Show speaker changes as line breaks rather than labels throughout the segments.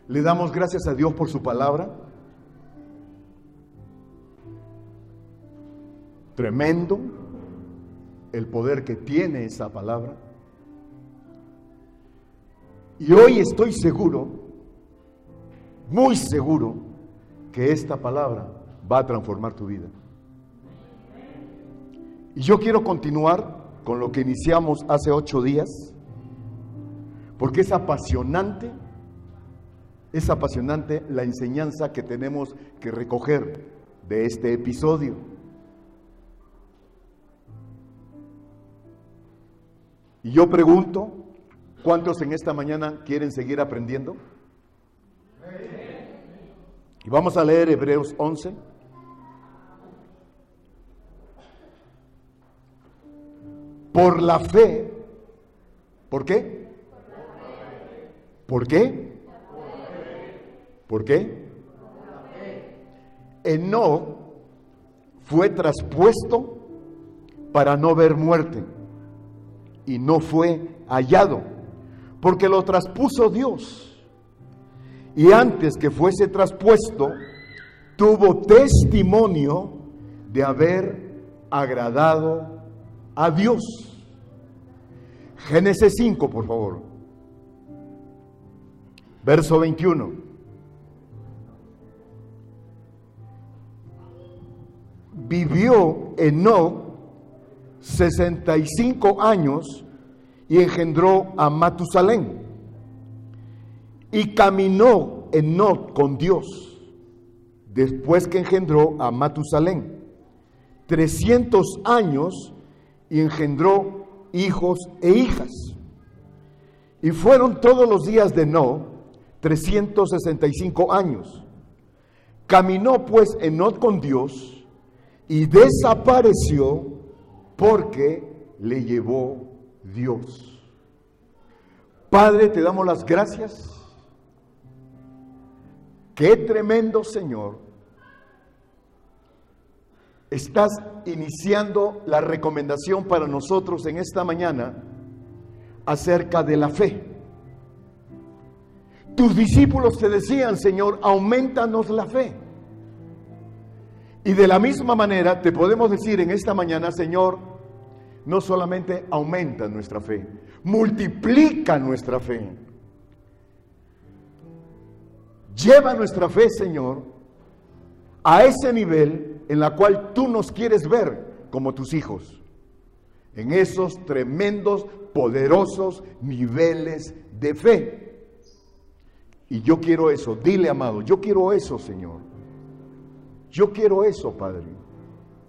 Le damos gracias a Dios por su palabra. Tremendo el poder que tiene esa palabra. Y hoy estoy seguro, muy seguro, que esta palabra va a transformar tu vida. Y yo quiero continuar con lo que iniciamos hace 8 días, porque es apasionante la enseñanza que tenemos que recoger de este episodio. Y yo pregunto, ¿cuántos en esta mañana quieren seguir aprendiendo? Y vamos a leer Hebreos 11. Por la fe. ¿Por qué? ¿Por qué? ¿Por qué? Enoc fue traspuesto para no ver muerte y no fue hallado, porque lo traspuso Dios. Y antes que fuese traspuesto, tuvo testimonio de haber agradado a Dios. Génesis 5, por favor. Verso 21. Vivió Enoc 65 años y engendró a Matusalén. Y caminó Enoc con Dios después que engendró a Matusalén 300 años y engendró hijos e hijas. Y fueron todos los días de Enoc 365 años. Caminó pues Enoc con Dios y desapareció porque le llevó Dios. Padre, te damos las gracias. Qué tremendo, Señor. Estás iniciando la recomendación para nosotros en esta mañana acerca de la fe. Tus discípulos te decían, Señor, aumentanos la fe. Y de la misma manera te podemos decir en esta mañana, Señor, no solamente aumenta nuestra fe, multiplica nuestra fe. Lleva nuestra fe, Señor, a ese nivel en la cual tú nos quieres ver como tus hijos. En esos tremendos, poderosos niveles de fe. Y yo quiero eso. Dile, amado, yo quiero eso, Señor. Yo quiero eso, Padre,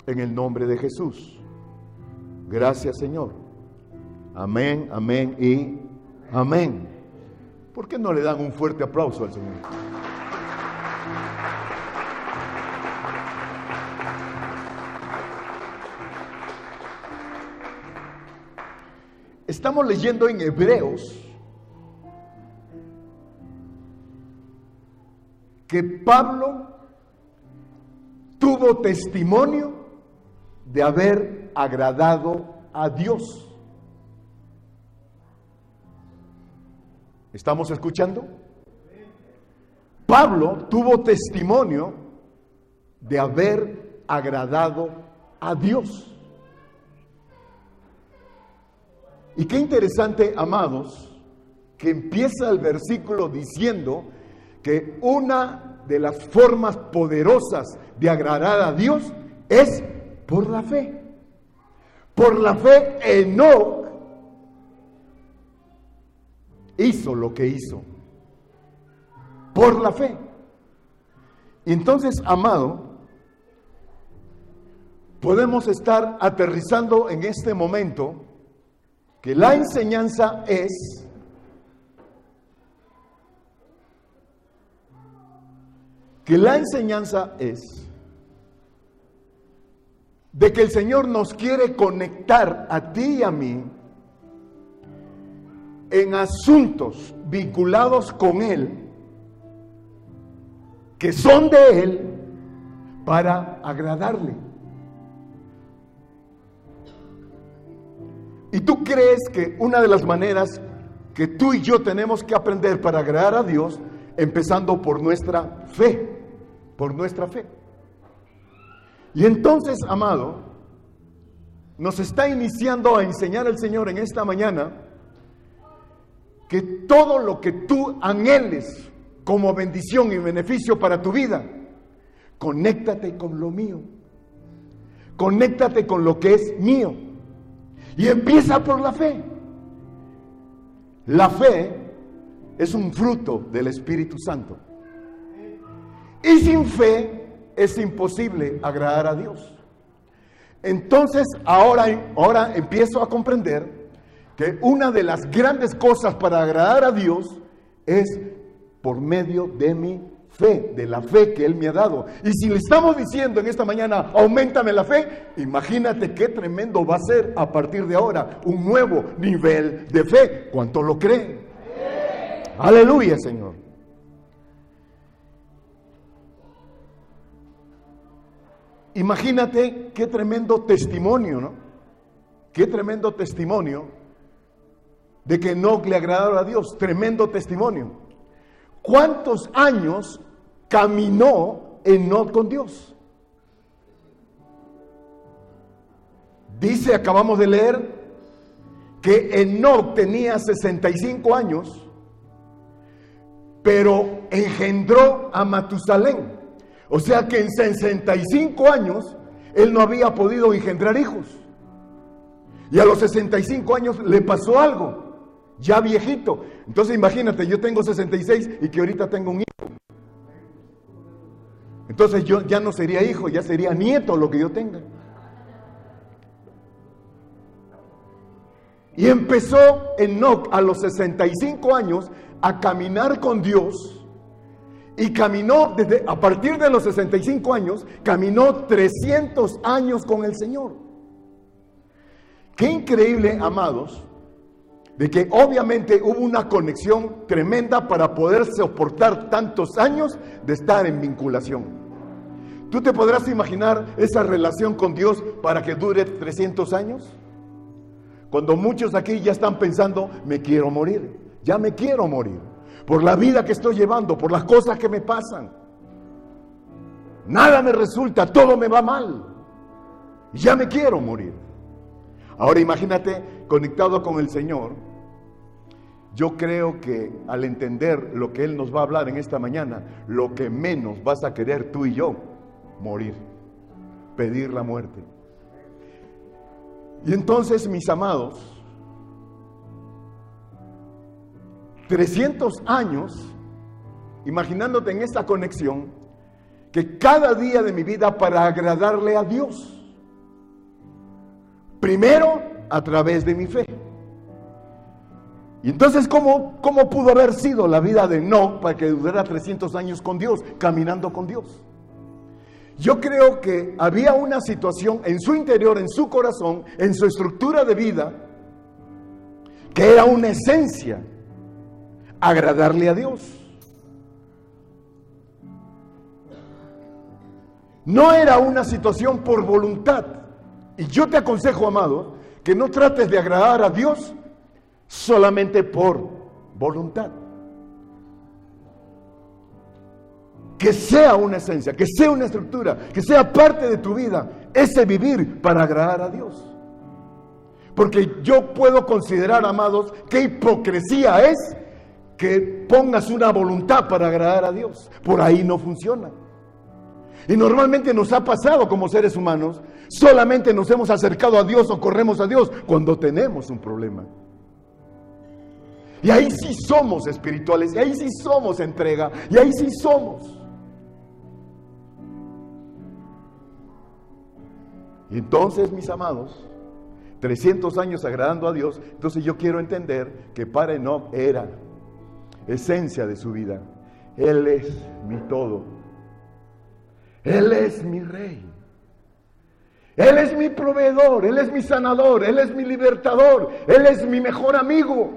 en el nombre de Jesús. Gracias, Señor. Amén, amén y amén. ¿Por qué no le dan un fuerte aplauso al Señor? Estamos leyendo en Hebreos que Pablo tuvo testimonio de haber agradado a Dios. ¿Estamos escuchando? Pablo tuvo testimonio de haber agradado a Dios. Y qué interesante, amados, que empieza el versículo diciendo que una de las formas poderosas de agradar a Dios es por la fe. Por la fe, Enoc hizo lo que hizo. Por la fe. Y entonces, amado, podemos estar aterrizando en este momento que la enseñanza es de que el Señor nos quiere conectar a ti y a mí en asuntos vinculados con Él, que son de Él, para agradarle. ¿Y tú crees que una de las maneras que tú y yo tenemos que aprender para agradar a Dios empezando por nuestra fe, por nuestra fe. Y entonces, amado, nos está iniciando a enseñar el Señor en esta mañana que todo lo que tú anheles como bendición y beneficio para tu vida, conéctate con lo mío, conéctate con lo que es mío, y empieza por la fe. La fe es un fruto del Espíritu Santo, y sin fe es imposible agradar a Dios. Entonces ahora empiezo a comprender que una de las grandes cosas para agradar a Dios es por medio de mi fe, de la fe que Él me ha dado. Y si le estamos diciendo en esta mañana, auméntame la fe, imagínate qué tremendo va a ser a partir de ahora, un nuevo nivel de fe. ¿Cuánto lo creen? ¡Sí! Aleluya, Señor. Imagínate qué tremendo testimonio, ¿no? Qué tremendo testimonio de que Enoc le agradaba a Dios. Tremendo testimonio. ¿Cuántos años caminó Enoc con Dios? Dice, acabamos de leer, que Enoc tenía 65 años, pero engendró a Matusalén. O sea que en 65 años él no había podido engendrar hijos. Y a los 65 años le pasó algo, ya viejito. Entonces imagínate, yo tengo 66 y que ahorita tengo un hijo. Entonces yo ya no sería hijo, ya sería nieto lo que yo tenga. Y empezó Enoc a los 65 años a caminar con Dios. Y caminó, a partir de los 65 años, caminó 300 años con el Señor. Qué increíble, amados, de que obviamente hubo una conexión tremenda para poder soportar tantos años de estar en vinculación. ¿Tú te podrás imaginar esa relación con Dios para que dure 300 años? Cuando muchos aquí ya están pensando, me quiero morir, ya me quiero morir. Por la vida que estoy llevando, por las cosas que me pasan. Nada me resulta, todo me va mal. Ya me quiero morir. Ahora imagínate, conectado con el Señor, yo creo que al entender lo que Él nos va a hablar en esta mañana, lo que menos vas a querer tú y yo, morir, pedir la muerte. Y entonces, mis amados, 300 años, imaginándote en esta conexión, que cada día de mi vida para agradarle a Dios, primero a través de mi fe. Y entonces, ¿cómo pudo haber sido la vida de Enoc para que durara 300 años con Dios, caminando con Dios? Yo creo que había una situación en su interior, en su corazón, en su estructura de vida, que era una esencia, agradarle a Dios. No era una situación por voluntad. Y yo te aconsejo, amado, que no trates de agradar a Dios solamente por voluntad. Que sea una esencia, que sea una estructura, que sea parte de tu vida, ese vivir para agradar a Dios. Porque yo puedo considerar, amados, que hipocresía es que pongas una voluntad para agradar a Dios. Por ahí no funciona. Y normalmente nos ha pasado como seres humanos, solamente nos hemos acercado a Dios o corremos a Dios cuando tenemos un problema. Y ahí sí somos espirituales, y ahí sí somos entrega, y ahí sí somos. Y entonces, mis amados, 300 años agradando a Dios, entonces yo quiero entender que para Enoc era esencia de su vida. Él es mi todo. Él es mi rey. Él es mi proveedor. Él es mi sanador. Él es mi libertador. Él es mi mejor amigo.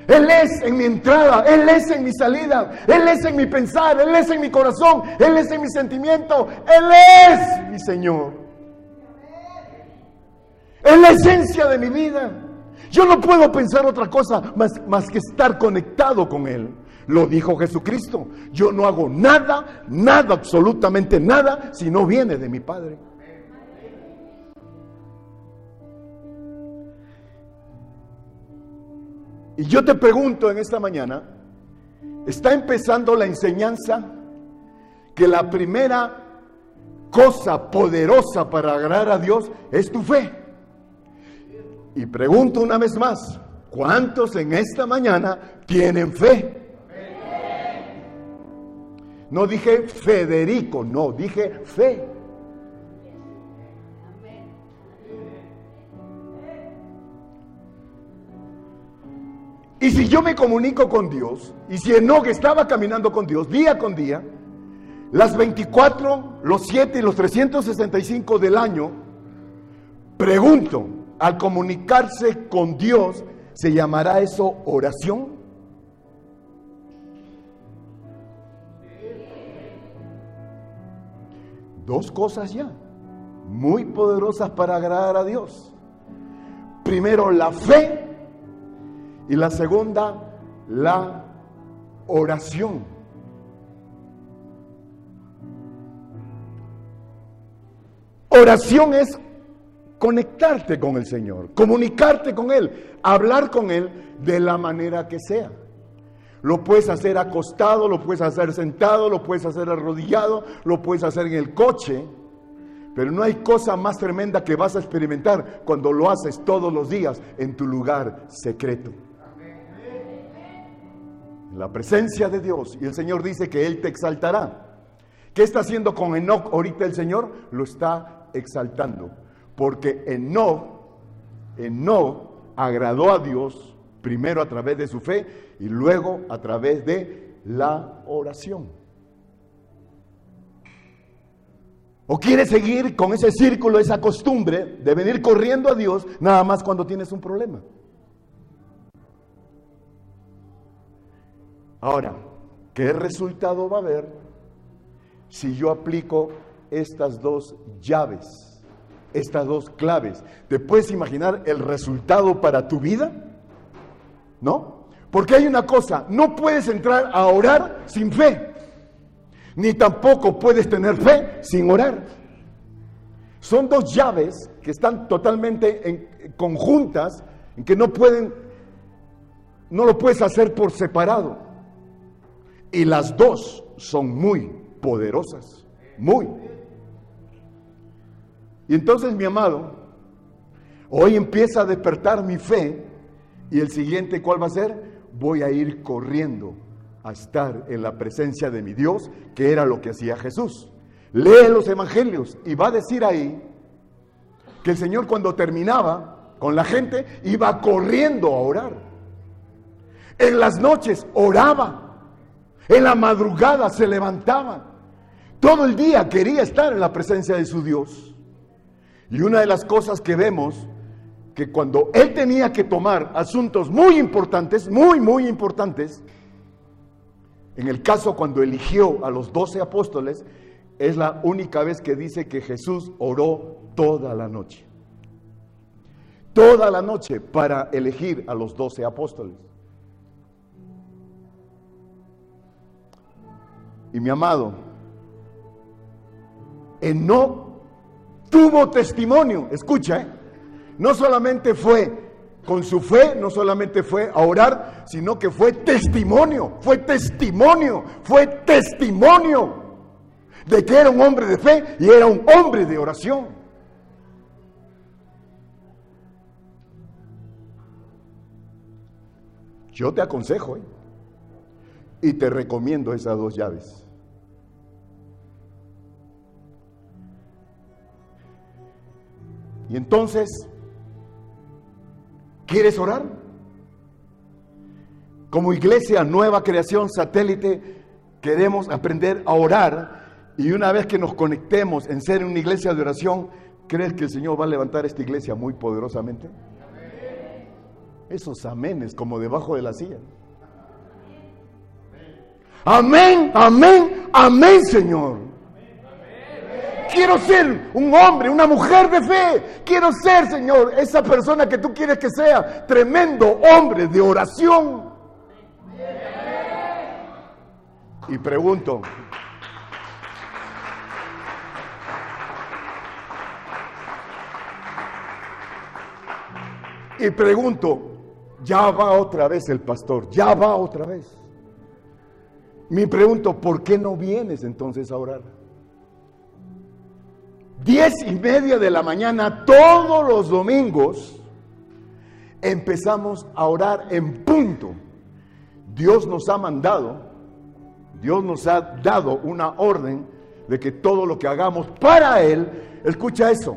Él es en mi entrada. Él es en mi salida. Él es en mi pensar. Él es en mi corazón. Él es en mi sentimiento. Él es mi Señor. Es la esencia de mi vida. Yo no puedo pensar otra cosa más que estar conectado con Él. Lo dijo Jesucristo. Yo no hago nada, nada, absolutamente nada, si no viene de mi Padre. Y yo te pregunto en esta mañana, ¿está empezando la enseñanza que la primera cosa poderosa para agradar a Dios es tu fe? Y pregunto una vez más, ¿cuántos en esta mañana tienen fe? No dije Federico, no, dije fe. Y si yo me comunico con Dios, y si Enoc estaba caminando con Dios día con día, las 24, los 7 y los 365 del año, pregunto, al comunicarse con Dios, ¿se llamará eso oración? Dos cosas ya, muy poderosas para agradar a Dios. Primero, la fe. Y la segunda, la oración. Oración es conectarte con el Señor, comunicarte con Él, hablar con Él de la manera que sea. Lo puedes hacer acostado, lo puedes hacer sentado, lo puedes hacer arrodillado, lo puedes hacer en el coche. Pero no hay cosa más tremenda que vas a experimentar cuando lo haces todos los días en tu lugar secreto. En la presencia de Dios. Y el Señor dice que Él te exaltará. ¿Qué está haciendo con Enoc ahorita el Señor? Lo está exaltando. Porque Enoc agradó a Dios primero a través de su fe y luego a través de la oración. ¿O quieres seguir con ese círculo, esa costumbre de venir corriendo a Dios nada más cuando tienes un problema? Ahora, ¿qué resultado va a haber si yo aplico estas dos llaves, estas dos claves? ¿Te puedes imaginar el resultado para tu vida? ¿No? Porque hay una cosa, no puedes entrar a orar sin fe, ni tampoco puedes tener fe sin orar. Son dos llaves que están totalmente conjuntas, en que no lo puedes hacer por separado. Y las dos son muy poderosas, muy. Y entonces, mi amado, hoy empieza a despertar mi fe. Y el siguiente, ¿cuál va a ser? Voy a ir corriendo a estar en la presencia de mi Dios, que era lo que hacía Jesús. Lee los evangelios y va a decir ahí que el Señor, cuando terminaba con la gente, iba corriendo a orar. En las noches oraba. En la madrugada se levantaba. Todo el día quería estar en la presencia de su Dios. Y una de las cosas que vemos, que cuando Él tenía que tomar asuntos muy importantes, muy importantes, en el caso cuando eligió a los 12 apóstoles, es la única vez que dice que Jesús oró toda la noche. Toda la noche para elegir a los 12 apóstoles. Y mi amado, Enoc tuvo testimonio. Escucha, no solamente fue con su fe, no solamente fue a orar, sino que fue testimonio de que era un hombre de fe y era un hombre de oración. Yo te aconsejo y te recomiendo esas dos llaves. Y entonces, ¿quieres orar? Como iglesia Nueva Creación Satélite, queremos aprender a orar. Y una vez que nos conectemos en ser una iglesia de oración, ¿crees que el Señor va a levantar esta iglesia muy poderosamente? Esos amenes como debajo de la silla. Amén, amén, amén, Señor. Quiero ser un hombre, una mujer de fe. Quiero ser, Señor, esa persona que tú quieres que sea. Tremendo hombre de oración. Y pregunto, ya va otra vez el pastor, ya va otra vez. Me pregunto, ¿por qué no vienes entonces a orar? 10:30 de la mañana, todos los domingos, empezamos a orar en punto. Dios nos ha mandado, Dios nos ha dado una orden de que todo lo que hagamos para Él, escucha eso,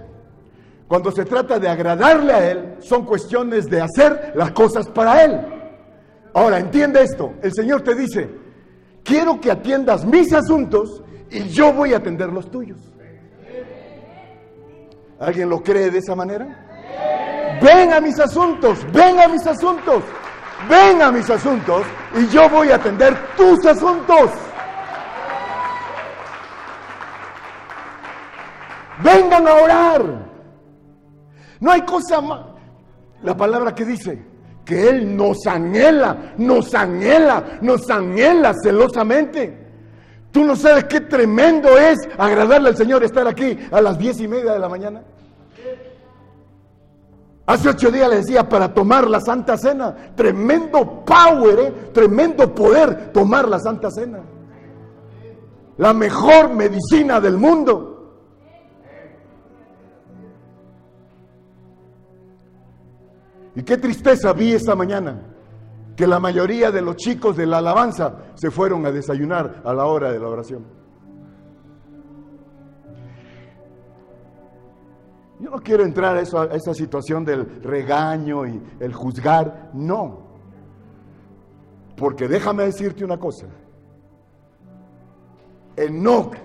cuando se trata de agradarle a Él, son cuestiones de hacer las cosas para Él. Ahora, entiende esto, el Señor te dice, quiero que atiendas mis asuntos y yo voy a atender los tuyos. ¿Alguien lo cree de esa manera? Ven a mis asuntos, ven a mis asuntos, ven a mis asuntos y yo voy a atender tus asuntos. Vengan a orar. No hay cosa más. La palabra que dice que Él nos anhela celosamente. Tú no sabes qué tremendo es agradarle al Señor estar aquí a las 10:30 de la mañana. Hace 8 días le decía para tomar la Santa Cena. Tremendo power, tremendo poder tomar la Santa Cena. La mejor medicina del mundo. Y qué tristeza vi esta mañana, que la mayoría de los chicos de la alabanza se fueron a desayunar a la hora de la oración. Yo no quiero entrar a esa situación del regaño y el juzgar, no. Porque déjame decirte una cosa. Enoc,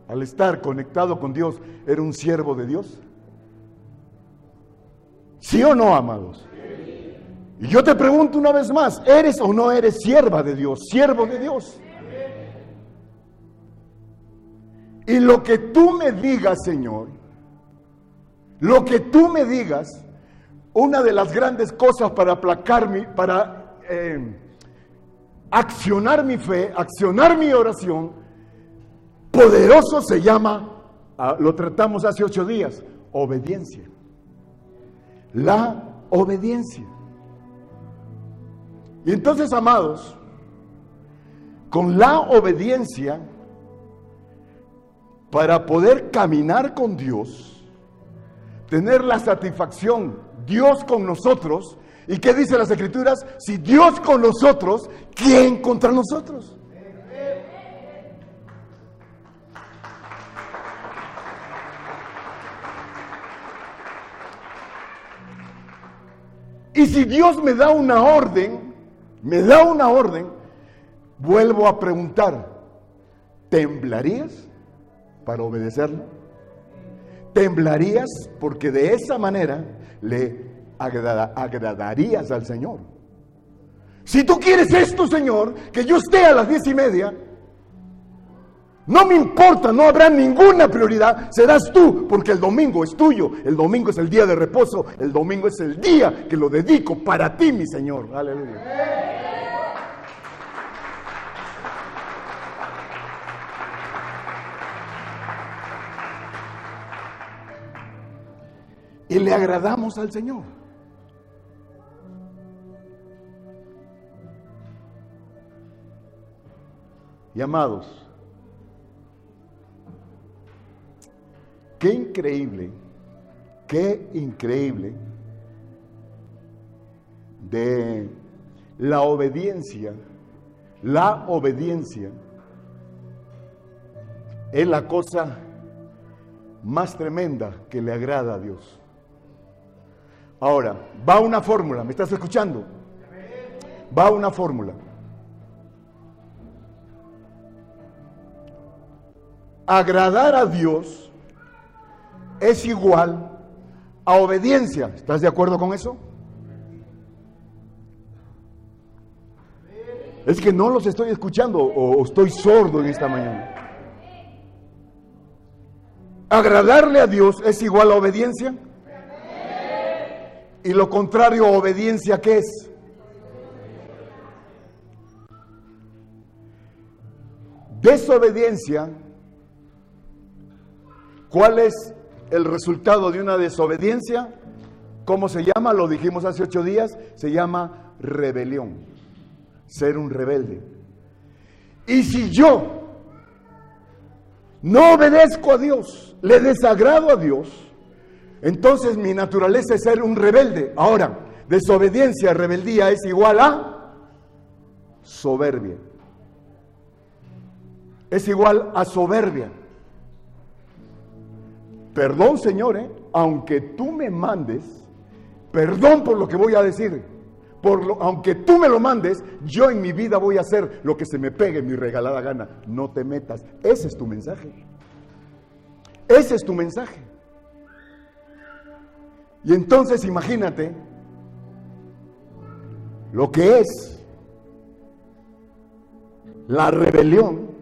al estar conectado con Dios, era un siervo de Dios. ¿Sí o no, amados? Y yo te pregunto una vez más, ¿eres o no eres sierva de Dios, siervo de Dios? Y lo que tú me digas, Señor, lo que tú me digas, una de las grandes cosas para aplacar para accionar mi fe, accionar mi oración, poderoso se llama, lo tratamos hace 8 días, obediencia. La obediencia. Y entonces, amados, con la obediencia, para poder caminar con Dios, tener la satisfacción, Dios con nosotros, ¿y qué dice las Escrituras? Si Dios con nosotros, ¿quién contra nosotros? Y si Dios me da una orden, vuelvo a preguntar, ¿temblarías para obedecerlo? ¿Temblarías porque de esa manera le agradarías al Señor? Si tú quieres esto, Señor, que yo esté a las 10:30, no me importa, no habrá ninguna prioridad, serás tú, porque el domingo es tuyo, el domingo es el día de reposo, el domingo es el día que lo dedico para ti, mi Señor. Aleluya. Y le agradamos al Señor. Y amados, qué increíble de la obediencia. La obediencia es la cosa más tremenda que le agrada a Dios. Ahora, va una fórmula, ¿me estás escuchando? Va una fórmula. Agradar a Dios es igual a obediencia. ¿Estás de acuerdo con eso? Es que no los estoy escuchando o estoy sordo en esta mañana. Agradarle a Dios es igual a obediencia. Y lo contrario a obediencia, ¿qué es? Desobediencia. ¿Cuál es el resultado de una desobediencia? ¿Cómo se llama? Lo dijimos hace 8 días. Se llama rebelión. Ser un rebelde. Y si yo no obedezco a Dios, le desagrado a Dios, entonces mi naturaleza es ser un rebelde. Ahora, desobediencia, rebeldía es igual a soberbia. Es igual a soberbia. Perdón, Señor, aunque tú me mandes, perdón por lo que voy a decir, aunque tú me lo mandes, yo en mi vida voy a hacer lo que se me pegue mi regalada gana. No te metas. Ese es tu mensaje. Ese es tu mensaje. Y entonces imagínate lo que es la rebelión.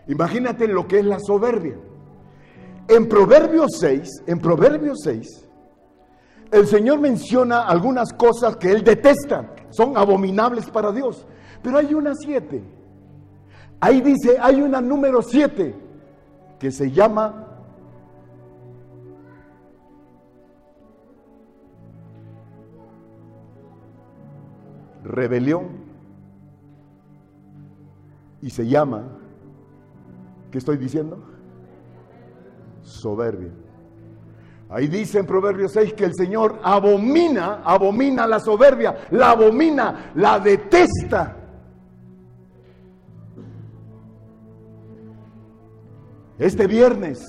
Imagínate lo que es la soberbia. En Proverbios 6, el Señor menciona algunas cosas que Él detesta, son abominables para Dios. Pero hay una 7. Ahí dice, hay una número 7 que se llama rebelión. Y se llama, ¿qué estoy diciendo? Soberbia. Ahí dice en Proverbios 6 que el Señor abomina la soberbia, la abomina, la detesta. Este viernes,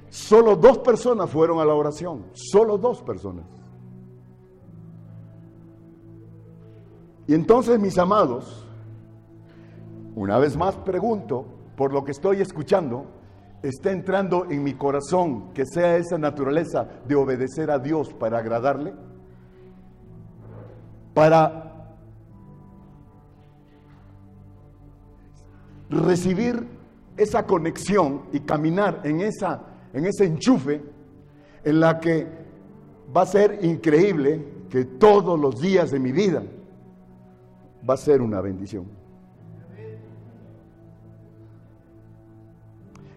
solo 2 personas fueron a la oración, solo 2 personas. Y entonces, mis amados, una vez más pregunto, por lo que estoy escuchando, ¿está entrando en mi corazón que sea esa naturaleza de obedecer a Dios para agradarle? Para recibir esa conexión y caminar en ese enchufe en la que va a ser increíble que todos los días de mi vida va a ser una bendición.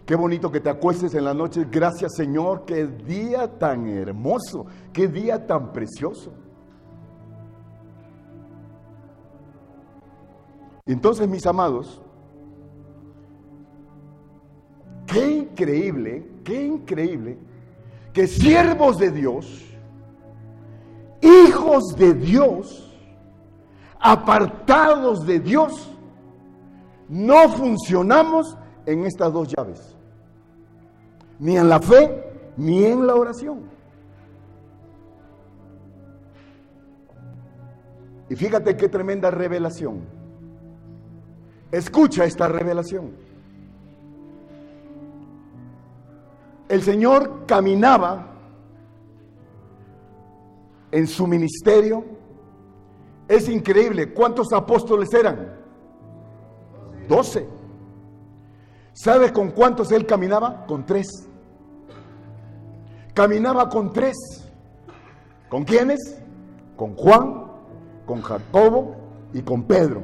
Qué bonito que te acuestes en la noche. Gracias, Señor, qué día tan hermoso, qué día tan precioso. Entonces, mis amados, qué increíble que siervos de Dios, hijos de Dios, apartados de Dios, no funcionamos en estas 2 llaves. Ni en la fe, ni en la oración. Y fíjate qué tremenda revelación. Escucha esta revelación. El Señor caminaba en su ministerio. Es increíble. ¿Cuántos apóstoles eran? 12. ¿Sabe con cuántos Él caminaba? Con 3. Caminaba con 3. ¿Con quiénes? Con Juan, con Jacobo y con Pedro.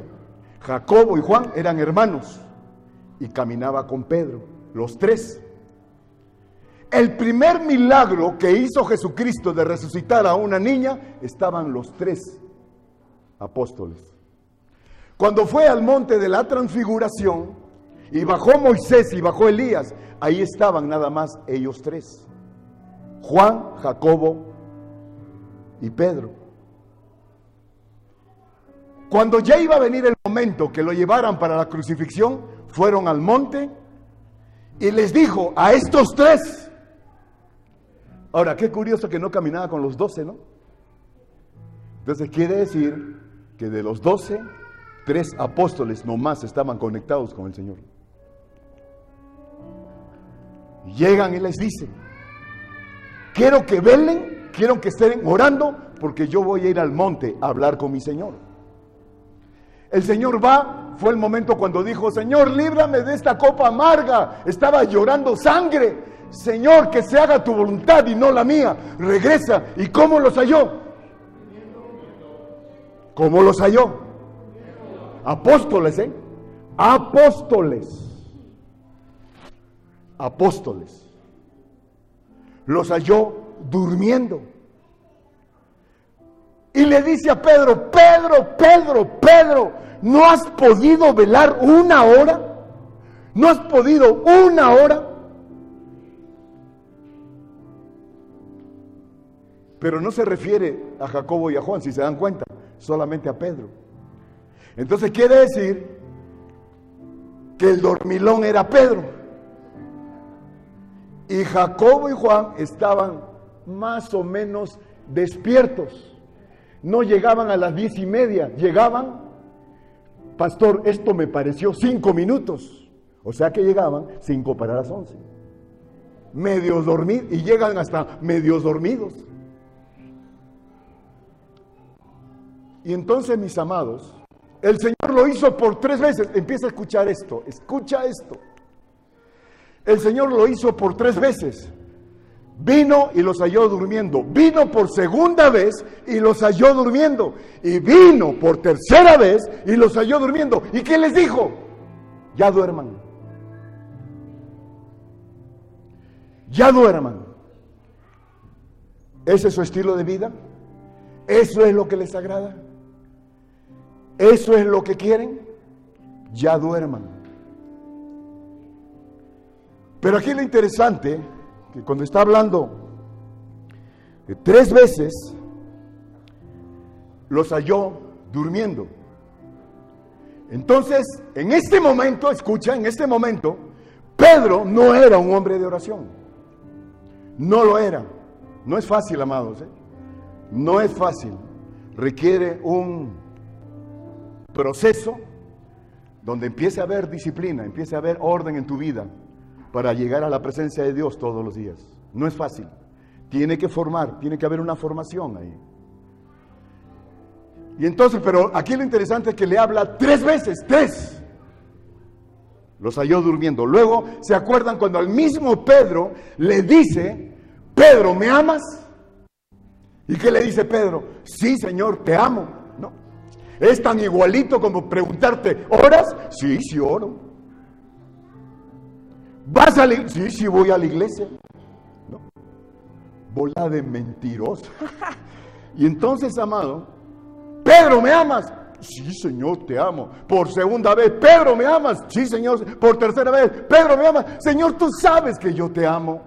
Jacobo y Juan eran hermanos y caminaba con Pedro, los 3. El primer milagro que hizo Jesucristo de resucitar a una niña, estaban los 3 apóstoles. Cuando fue al monte de la transfiguración y bajó Moisés y bajó Elías, ahí estaban nada más ellos 3. Juan, Jacobo y Pedro. Cuando ya iba a venir el momento que lo llevaran para la crucifixión, fueron al monte y les dijo a estos 3. Ahora, qué curioso que no caminaba con los 12, ¿no? Entonces quiere decir que de los 12, 3 apóstoles nomás estaban conectados con el Señor. Llegan y les dicen: quiero que velen, quiero que estén orando, porque yo voy a ir al monte a hablar con mi Señor. El Señor va, fue el momento cuando dijo: Señor, líbrame de esta copa amarga. Estaba llorando sangre. Señor, que se haga tu voluntad y no la mía. Regresa. ¿Y cómo los halló? ¿Cómo los halló? Apóstoles, apóstoles. Apóstoles. Los halló durmiendo. Y le dice a Pedro: Pedro, ¿no has podido velar una hora? ¿No has podido una hora? Pero no se refiere a Jacobo y a Juan, si se dan cuenta, solamente a Pedro. Entonces quiere decir que el dormilón era Pedro. Y Jacobo y Juan estaban más o menos despiertos. No llegaban a las 10:30, llegaban, pastor, esto me pareció 5 minutos. O sea que llegaban 5 para las 11. Medios dormidos, y llegan hasta medios dormidos. Y entonces, mis amados, el Señor lo hizo por 3 veces. Empieza a escuchar esto, escucha esto. El Señor lo hizo por 3 veces. Vino y los halló durmiendo. Vino por segunda vez y los halló durmiendo. Y vino por tercera vez y los halló durmiendo. ¿Y qué les dijo? Ya duerman. Ya duerman. ¿Ese es su estilo de vida? ¿Eso es lo que les agrada? ¿Eso es lo que quieren? Ya duerman. Pero aquí lo interesante, que cuando está hablando de 3 veces, los halló durmiendo. Entonces, en este momento, escucha, en este momento, Pedro no era un hombre de oración. No lo era. No es fácil, amados, No es fácil. Requiere un proceso donde empiece a haber disciplina, empiece a haber orden en tu vida para llegar a la presencia de Dios todos los días. No es fácil. Tiene que formar, tiene que haber una formación ahí. Y entonces, pero aquí lo interesante es que le habla 3 veces, 3. Los halló durmiendo. Luego, ¿se acuerdan cuando al mismo Pedro le dice: Pedro, ¿me amas? ¿Y qué le dice Pedro? Sí, Señor, te amo. No. Es tan igualito como preguntarte: ¿oras? Sí, sí oro. ¿Vas a la iglesia? Sí, sí voy a la iglesia. No. Bola de mentiroso. Y entonces, amado, Pedro, ¿me amas? Sí, Señor, te amo. Por segunda vez: Pedro, ¿me amas? Sí, Señor. Por tercera vez: Pedro, ¿me amas? Señor, tú sabes que yo te amo.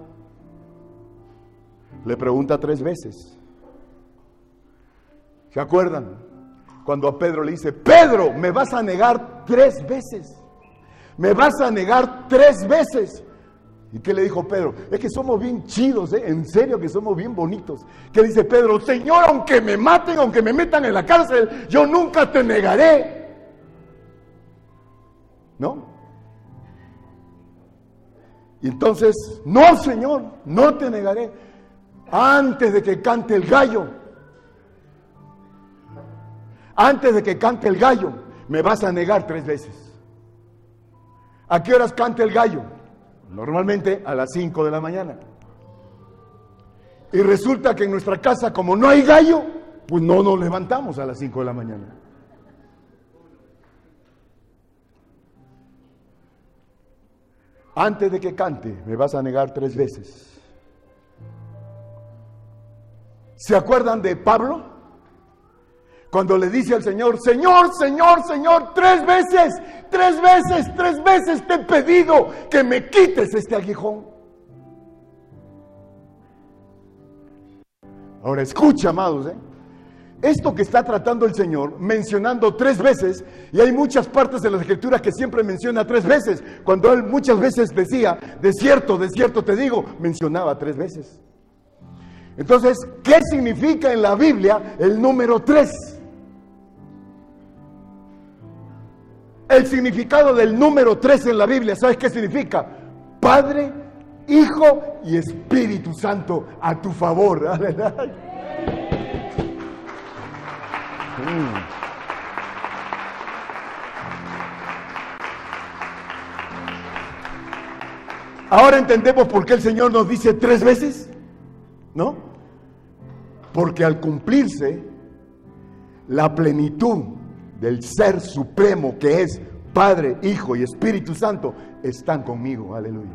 Le pregunta 3 veces. ¿Se acuerdan? Cuando a Pedro le dice: Pedro, me vas a negar 3 veces. Me vas a negar 3 veces. ¿Y qué le dijo Pedro? Es que somos bien chidos, en serio que somos bien bonitos. ¿Qué dice Pedro? Señor, aunque me maten, aunque me metan en la cárcel, yo nunca te negaré. ¿No? Y entonces: no, Señor, no te negaré. Antes de que cante el gallo, antes de que cante el gallo, me vas a negar 3 veces. ¿A qué horas canta el gallo? Normalmente a las 5 de la mañana. Y resulta que en nuestra casa, como no hay gallo, pues no nos levantamos a las 5 de la mañana. Antes de que cante, me vas a negar 3 veces. ¿Se acuerdan de Pablo? Cuando le dice al Señor: Señor, Señor, Señor, 3 veces, 3 veces, 3 veces te he pedido que me quites este aguijón. Ahora escucha, amados, esto que está tratando el Señor, mencionando 3 veces, y hay muchas partes de las Escrituras que siempre menciona 3 veces, cuando Él muchas veces decía: de cierto te digo, mencionaba 3 veces. Entonces, ¿qué significa en la Biblia el número 3? El significado del número 3 en la Biblia, ¿sabes qué significa? Padre, Hijo y Espíritu Santo a tu favor. Ahora entendemos por qué el Señor nos dice 3 veces, ¿no? Porque al cumplirse la plenitud del Ser Supremo que es Padre, Hijo y Espíritu Santo están conmigo. Aleluya.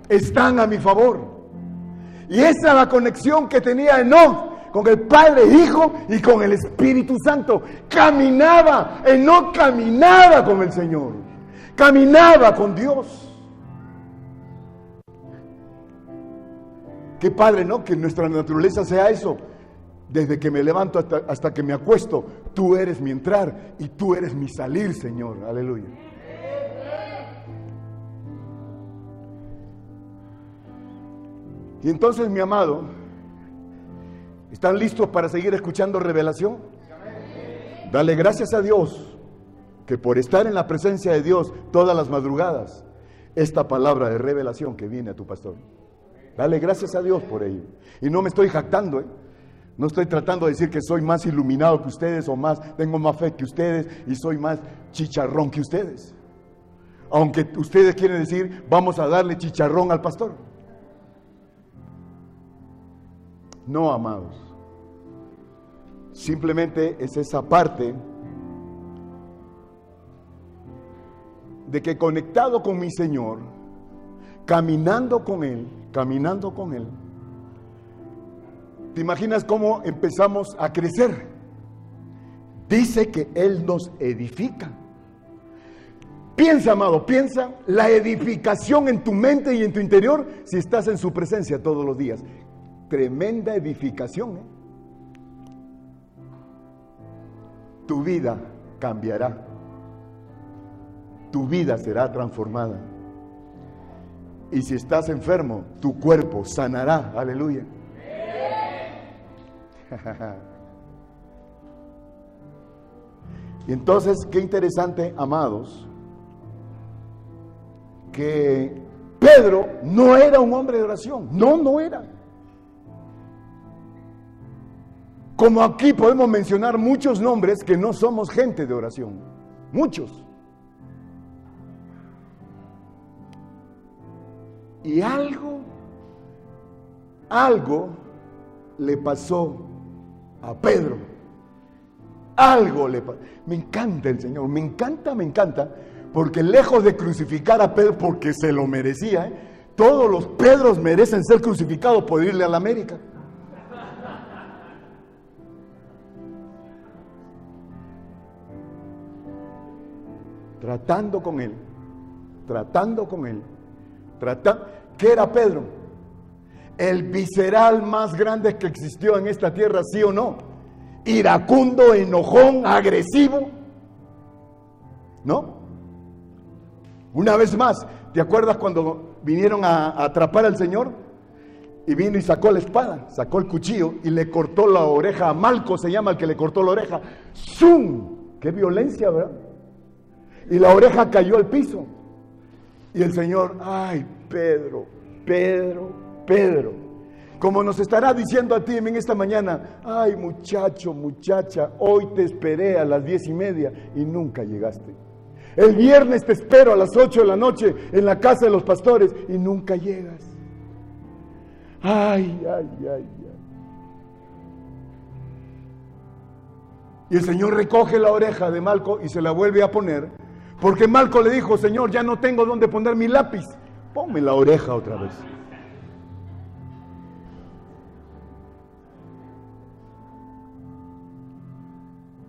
Están a mi favor. Y esa es la conexión que tenía Enoc con el Padre, Hijo y con el Espíritu Santo. Caminaba, Enoc caminaba con el Señor. Caminaba con Dios. Qué padre, ¿no? Que nuestra naturaleza sea eso. Desde que me levanto hasta que me acuesto, tú eres mi entrar y tú eres mi salir, Señor. Aleluya. Y entonces, mi amado, ¿están listos para seguir escuchando revelación? Dale gracias a Dios que por estar en la presencia de Dios todas las madrugadas, esta palabra de revelación que viene a tu pastor. Dale gracias a Dios por ello. Y no me estoy jactando, no estoy tratando de decir que soy más iluminado que ustedes o tengo más fe que ustedes y soy más chicharrón que ustedes. Aunque ustedes quieren decir, vamos a darle chicharrón al pastor. No, amados. Simplemente es esa parte de que conectado con mi Señor, caminando con Él, ¿te imaginas cómo empezamos a crecer? Dice que Él nos edifica. Piensa, amado, piensa la edificación en tu mente y en tu interior si estás en su presencia todos los días. Tremenda edificación, Tu vida cambiará. Tu vida será transformada. Y si estás enfermo, tu cuerpo sanará. Aleluya. Y entonces, qué interesante, amados, que Pedro no era un hombre de oración. No era. Como aquí podemos mencionar muchos nombres que no somos gente de oración. Muchos. Y algo le pasó a Pedro. Algo le pasó. Me encanta el Señor, me encanta, porque lejos de crucificar a Pedro, porque se lo merecía, todos los Pedros merecen ser crucificados por irle a la América. Tratando con él. ¿Qué era Pedro? El visceral más grande que existió en esta tierra, ¿sí o no? Iracundo, enojón, agresivo, ¿no? Una vez más, ¿te acuerdas cuando vinieron a atrapar al Señor? Y vino y sacó la espada, sacó el cuchillo y le cortó la oreja a Malco, se llama el que le cortó la oreja. ¡Zum! ¡Qué violencia!, ¿verdad? Y la oreja cayó al piso. Y el Señor, ay, Pedro, como nos estará diciendo a ti en esta mañana, ay, muchacho, muchacha, hoy te esperé a las 10:30 y nunca llegaste. El viernes te espero a las 8 de la noche en la casa de los pastores y nunca llegas. Ay. Y el Señor recoge la oreja de Malco y se la vuelve a poner. Porque Malco le dijo, Señor, ya no tengo dónde poner mi lápiz. Ponme la oreja otra vez.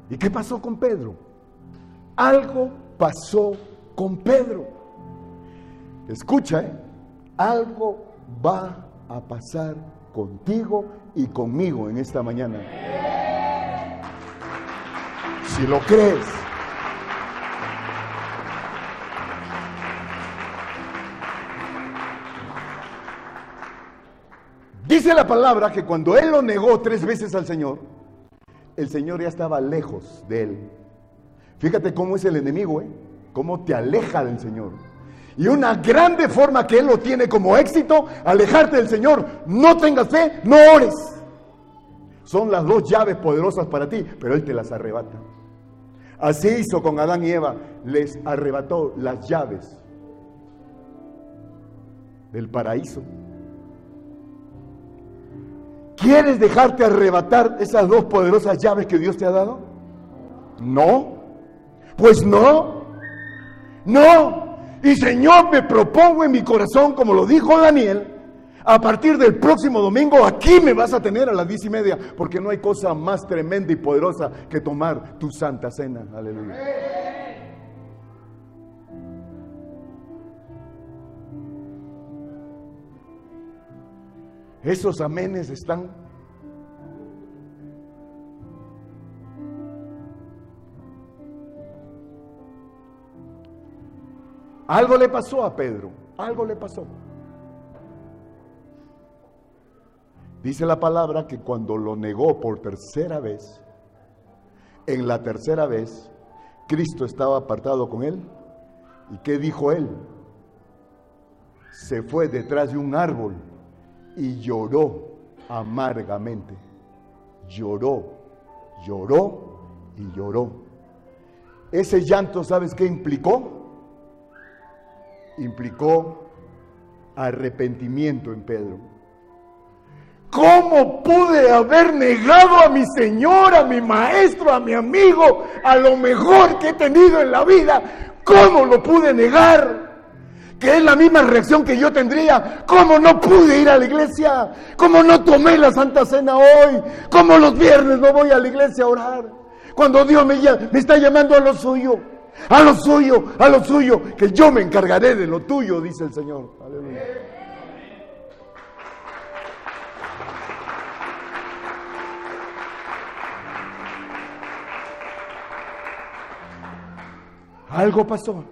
¿Y qué pasó con Pedro? Algo pasó con Pedro. Escucha, algo va a pasar contigo y conmigo en esta mañana. Si lo crees. Dice la palabra que cuando él lo negó 3 veces al Señor, el Señor ya estaba lejos de él. Fíjate cómo es el enemigo, cómo te aleja del Señor. Y una grande forma que él lo tiene como éxito, alejarte del Señor. No tengas fe, no ores. Son las 2 llaves poderosas para ti, pero él te las arrebata. Así hizo con Adán y Eva, les arrebató las llaves del paraíso. ¿Quieres dejarte arrebatar esas 2 poderosas llaves que Dios te ha dado? No. Pues no. No. Y Señor, me propongo en mi corazón, como lo dijo Daniel, a partir del próximo domingo aquí me vas a tener a las 10:30, porque no hay cosa más tremenda y poderosa que tomar tu santa cena. Aleluya. Esos amenes están. Algo le pasó a Pedro, algo le pasó. Dice la palabra que cuando lo negó por tercera vez, en la tercera vez, Cristo estaba apartado con él. ¿Y qué dijo él? Se fue detrás de un árbol y lloró amargamente. Lloró, lloró y lloró. Ese llanto, ¿sabes qué implicó? Implicó arrepentimiento en Pedro. ¿Cómo pude haber negado a mi Señor, a mi Maestro, a mi amigo, a lo mejor que he tenido en la vida? ¿Cómo lo pude negar? Que es la misma reacción que yo tendría. ¿Cómo no pude ir a la iglesia? ¿Cómo no tomé la Santa Cena hoy? ¿Cómo los viernes no voy a la iglesia a orar? Cuando Dios me está llamando a lo suyo, a lo suyo, a lo suyo, que yo me encargaré de lo tuyo, dice el Señor. Aleluya. Algo pasó.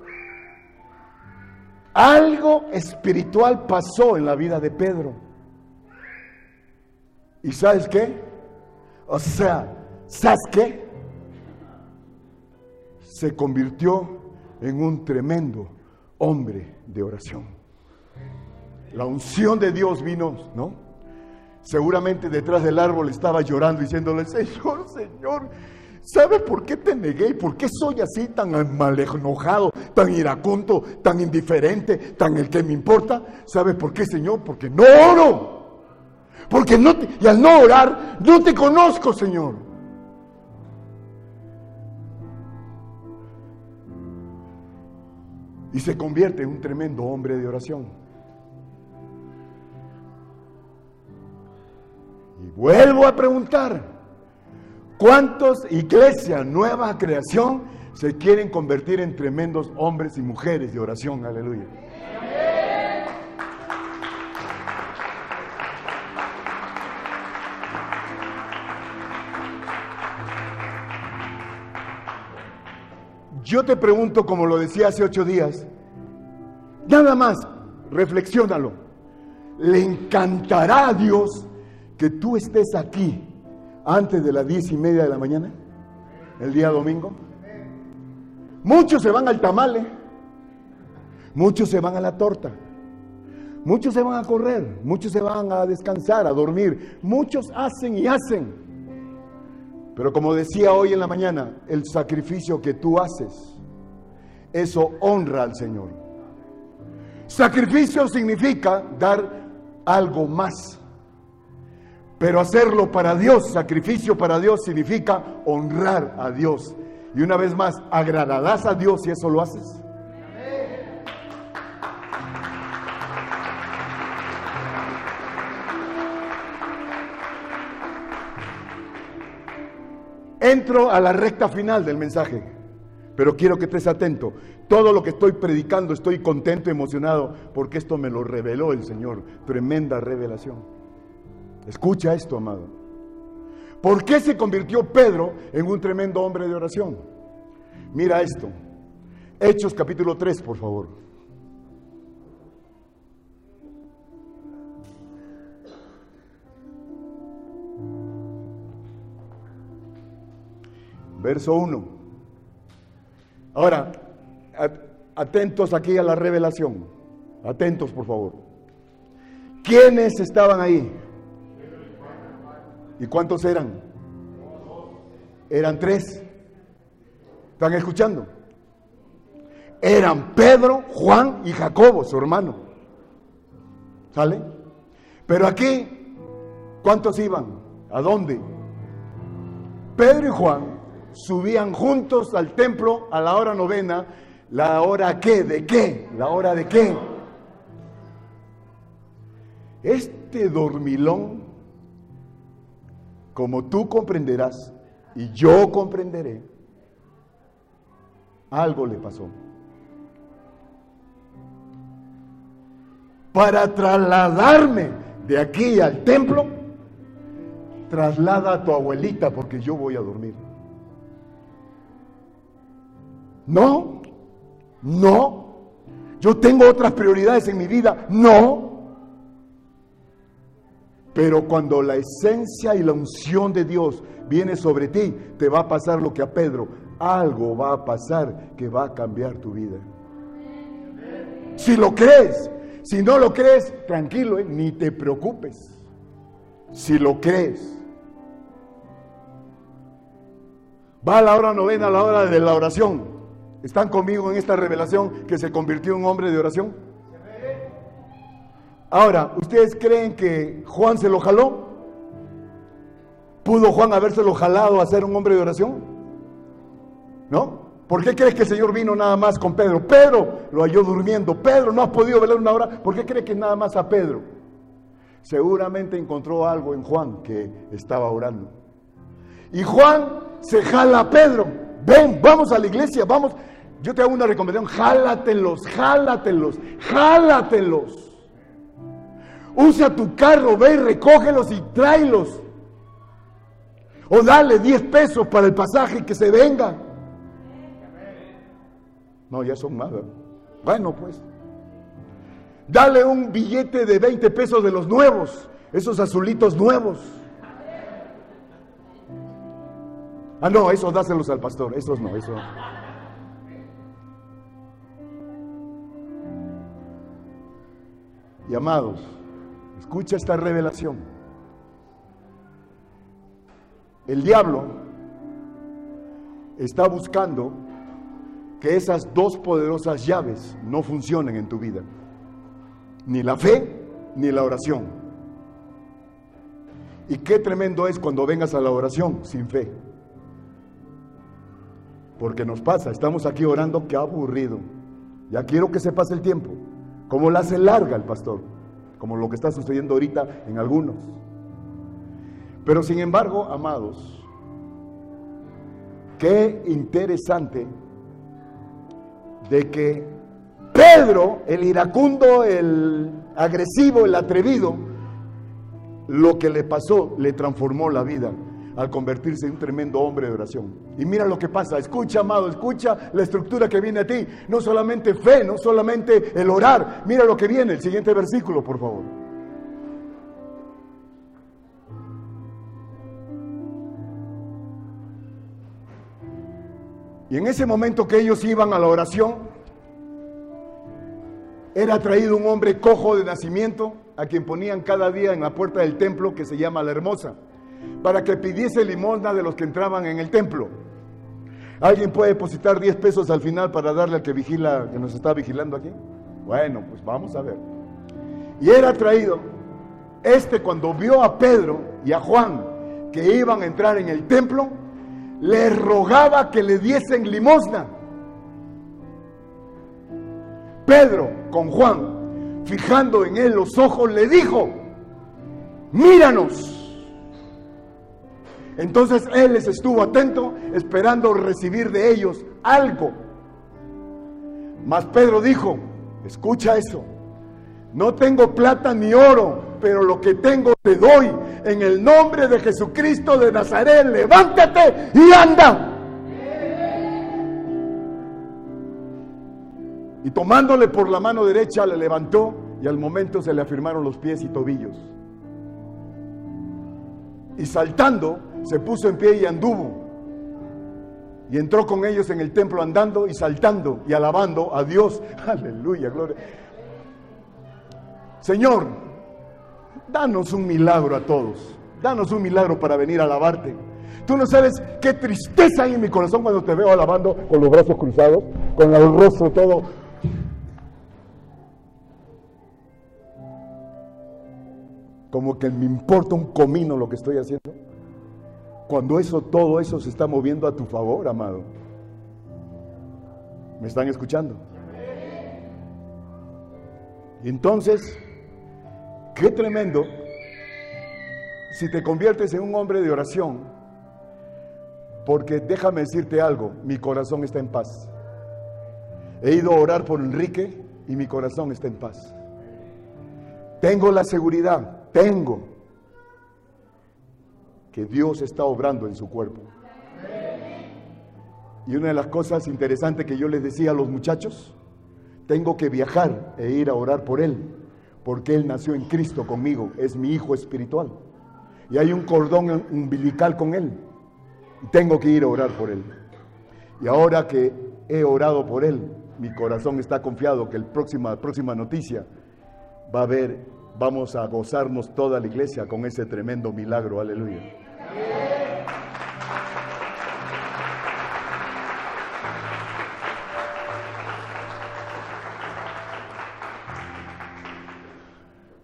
Algo espiritual pasó en la vida de Pedro. ¿Y sabes qué? O sea, ¿sabes qué? Se convirtió en un tremendo hombre de oración. La unción de Dios vino, ¿no? Seguramente detrás del árbol estaba llorando, diciéndole: Señor, Señor, ¿sabes por qué te negué? ¿Y por qué soy así tan mal enojado, tan iracundo, tan indiferente, tan el que me importa? ¿Sabes por qué, Señor? Porque no oro. Porque y al no orar, no te conozco, Señor. Y se convierte en un tremendo hombre de oración. Y vuelvo a preguntar: ¿cuántos iglesias, nueva creación, se quieren convertir en tremendos hombres y mujeres de oración? Aleluya. Yo te pregunto, como lo decía hace 8 días, nada más, reflexiónalo. ¿Le encantará a Dios que tú estés aquí antes de las 10:30 de la mañana, el día domingo? Muchos se van al tamale, muchos se van a la torta, muchos se van a correr, muchos se van a descansar, a dormir, muchos hacen y hacen. Pero como decía hoy en la mañana, el sacrificio que tú haces, eso honra al Señor. Sacrificio significa dar algo más. Pero hacerlo para Dios, sacrificio para Dios, significa honrar a Dios. Y una vez más, agradarás a Dios si eso lo haces. Entro a la recta final del mensaje, pero quiero que estés atento. Todo lo que estoy predicando, estoy contento, emocionado, porque esto me lo reveló el Señor. Tremenda revelación. Escucha esto, amado. ¿Por qué se convirtió Pedro en un tremendo hombre de oración? Mira esto. Hechos capítulo 3, por favor. Verso 1. Ahora, atentos aquí a la revelación. Atentos, por favor. ¿Quiénes estaban ahí? ¿Y cuántos eran? Eran 3. ¿Están escuchando? Eran Pedro, Juan y Jacobo, su hermano. ¿Sale? Pero aquí, ¿cuántos iban? ¿A dónde? Pedro y Juan subían juntos al templo a la hora novena, ¿La hora qué? ¿De qué? ¿La hora de qué? Este dormilón, como tú comprenderás y yo comprenderé, algo le pasó. Para trasladarme de aquí al templo, traslada a tu abuelita porque yo voy a dormir. No, yo tengo otras prioridades en mi vida, no. Pero cuando la esencia y la unción de Dios viene sobre ti, te va a pasar lo que a Pedro, algo va a pasar que va a cambiar tu vida. Si lo crees, si no lo crees, tranquilo, ni te preocupes. Si lo crees. Va a la hora novena, a la hora de la oración. ¿Están conmigo en esta revelación que se convirtió en un hombre de oración? Ahora, ¿ustedes creen que Juan se lo jaló? ¿Pudo Juan habérselo jalado a ser un hombre de oración? ¿No? ¿Por qué crees que el Señor vino nada más con Pedro? Pedro lo halló durmiendo. Pedro, ¿no has podido velar una hora? ¿Por qué crees que nada más a Pedro? Seguramente encontró algo en Juan que estaba orando. Y Juan se jala a Pedro. Ven, vamos a la iglesia, vamos. Yo te hago una recomendación, jálatelos. Usa tu carro, ve y recógelos y tráelos. O dale 10 pesos para el pasaje y que se venga. No, ya son más, ¿verdad? Bueno, pues. Dale un billete de 20 pesos de los nuevos, esos azulitos nuevos. Ah, no, esos dáselos al pastor, esos no, eso. Y amados, escucha esta revelación. El diablo está buscando que esas dos poderosas llaves no funcionen en tu vida. Ni la fe, ni la oración. Y qué tremendo es cuando vengas a la oración sin fe. Porque nos pasa, estamos aquí orando, qué aburrido. Ya quiero que se pase el tiempo. Como la hace larga el pastor, como lo que está sucediendo ahorita en algunos. Pero sin embargo, amados, qué interesante de que Pedro, el iracundo, el agresivo, el atrevido, lo que le pasó le transformó la vida al convertirse en un tremendo hombre de oración. Y mira lo que pasa, escucha, amado, escucha la estructura que viene a ti. No solamente fe, no solamente el orar. Mira lo que viene, el siguiente versículo, por favor. Y en ese momento que ellos iban a la oración, era traído un hombre cojo de nacimiento, a quien ponían cada día en la puerta del templo, que se llama La Hermosa, para que pidiese limosna de los que entraban en el templo. ¿Alguien puede depositar 10 pesos al final para darle al que vigila, que nos está vigilando aquí? Bueno, pues vamos a ver. Y era traído, cuando vio a Pedro y a Juan que iban a entrar en el templo, le rogaba que le diesen limosna. Pedro, con Juan, fijando en él los ojos, le dijo: míranos. Entonces él les estuvo atento, esperando recibir de ellos algo. Mas Pedro dijo: escucha eso, no tengo plata ni oro, pero lo que tengo te doy. En el nombre de Jesucristo de Nazaret, levántate y anda. Y tomándole por la mano derecha, le levantó, y al momento se le afirmaron los pies y tobillos. Y saltando, se puso en pie y anduvo. Y entró con ellos en el templo andando y saltando y alabando a Dios. Aleluya, gloria. Señor, danos un milagro a todos. Danos un milagro para venir a alabarte. Tú no sabes qué tristeza hay en mi corazón cuando te veo alabando con los brazos cruzados, con el rostro todo. Como que me importa un comino lo que estoy haciendo. Cuando todo eso se está moviendo a tu favor, amado. ¿Me están escuchando? Y entonces, qué tremendo si te conviertes en un hombre de oración, porque déjame decirte algo, mi corazón está en paz. He ido a orar por Enrique y mi corazón está en paz. Tengo la seguridad, que Dios está obrando en su cuerpo. Y una de las cosas interesantes que yo les decía a los muchachos, tengo que viajar e ir a orar por él, porque él nació en Cristo conmigo, es mi hijo espiritual. Y hay un cordón umbilical con él. Y tengo que ir a orar por él. Y ahora que he orado por él, mi corazón está confiado que la próxima noticia va a haber, vamos a gozarnos toda la iglesia con ese tremendo milagro. Aleluya.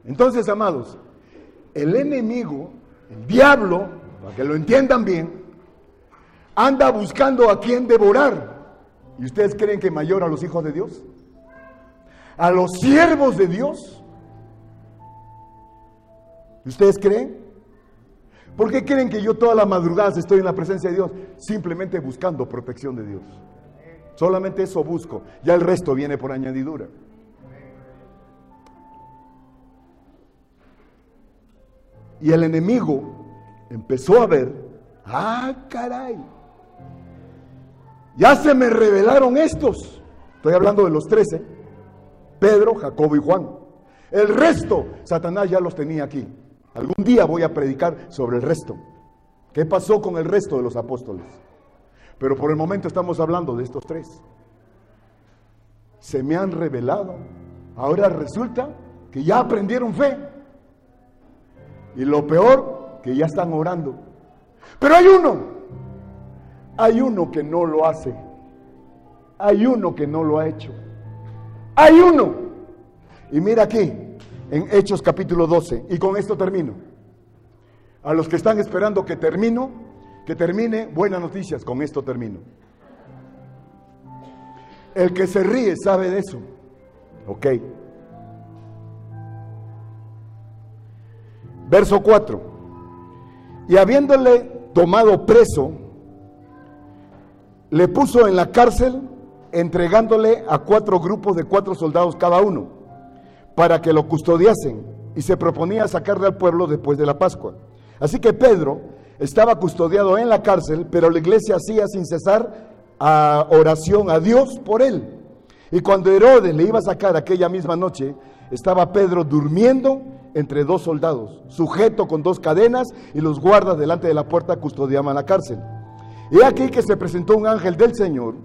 Entonces, amados, el enemigo, el diablo, para que lo entiendan bien, anda buscando a quien devorar. ¿Y ustedes creen que mayor a los hijos de Dios? ¿A los siervos de Dios? ¿Ustedes creen? ¿Por qué creen que yo todas las madrugadas estoy en la presencia de Dios? Simplemente buscando protección de Dios. Solamente eso busco. Ya el resto viene por añadidura. Y el enemigo empezó a ver, caray, ya se me revelaron estos. Estoy hablando de los 13, Pedro, Jacobo y Juan. El resto, Satanás ya los tenía aquí. Algún día voy a predicar sobre el resto. ¿Qué pasó con el resto de los apóstoles? Pero por el momento estamos hablando de estos 3. Se me han revelado. Ahora resulta que ya aprendieron fe. Y lo peor, que ya están orando. Pero hay uno que no lo hace. Hay uno que no lo ha hecho. Hay uno. Y mira aquí, en Hechos capítulo 12, y con esto termino. A los que están esperando que termine, buenas noticias, con esto termino. El que se ríe sabe de eso. Ok. Verso 4. Y habiéndole tomado preso, le puso en la cárcel, entregándole a 4 grupos de 4 soldados cada uno, para que lo custodiasen, y se proponía sacarle al pueblo después de la Pascua. Así que Pedro estaba custodiado en la cárcel, pero la iglesia hacía sin cesar oración a Dios por él. Y cuando Herodes le iba a sacar aquella misma noche, estaba Pedro durmiendo entre 2 soldados, sujeto con 2 cadenas, y los guardas delante de la puerta custodiaban la cárcel. Y aquí que se presentó un ángel del Señor,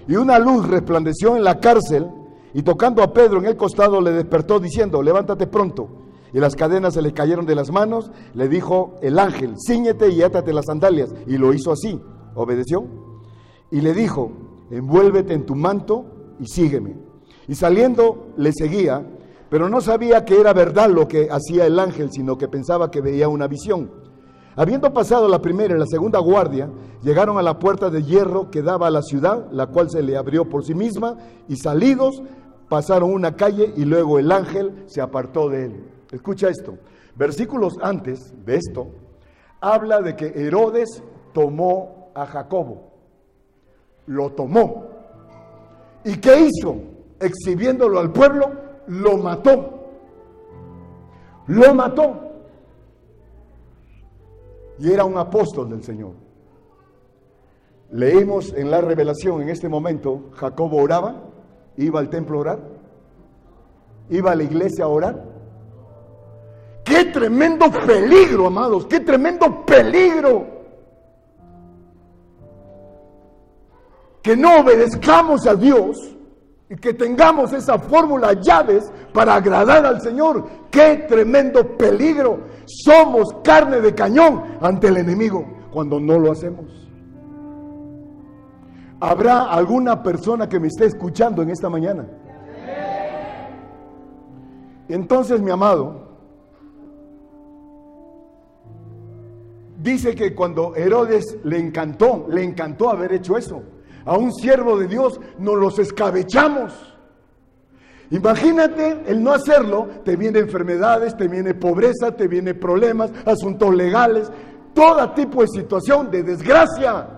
y una luz resplandeció en la cárcel, y tocando a Pedro en el costado le despertó diciendo, levántate pronto. Y las cadenas se le cayeron de las manos. Le dijo el ángel, cíñete y átate las sandalias. Y lo hizo así, obedeció. Y le dijo, envuélvete en tu manto y sígueme. Y saliendo le seguía, pero no sabía que era verdad lo que hacía el ángel, sino que pensaba que veía una visión. Habiendo pasado la primera y la segunda guardia, llegaron a la puerta de hierro que daba a la ciudad, la cual se le abrió por sí misma, y salidos pasaron una calle y luego el ángel se apartó de él. Escucha esto, versículos antes de esto, habla de que Herodes tomó a Jacobo, lo tomó. ¿Y qué hizo? Exhibiéndolo al pueblo, lo mató. Lo mató. Y era un apóstol del Señor. Leímos en la revelación en este momento, Jacobo oraba, iba al templo a orar, iba a la iglesia a orar. ¡Qué tremendo peligro, amados! ¡Qué tremendo peligro! Que no obedezcamos a Dios y que tengamos esa fórmula, llaves para agradar al Señor. ¡Qué tremendo peligro! Somos carne de cañón ante el enemigo cuando no lo hacemos. ¿Habrá alguna persona que me esté escuchando en esta mañana? Entonces, mi amado, dice que cuando Herodes le encantó haber hecho eso. a un siervo de Dios, nos los escabechamos. Imagínate el no hacerlo, te vienen enfermedades, te viene pobreza, te vienen problemas, asuntos legales, todo tipo de situación de desgracia.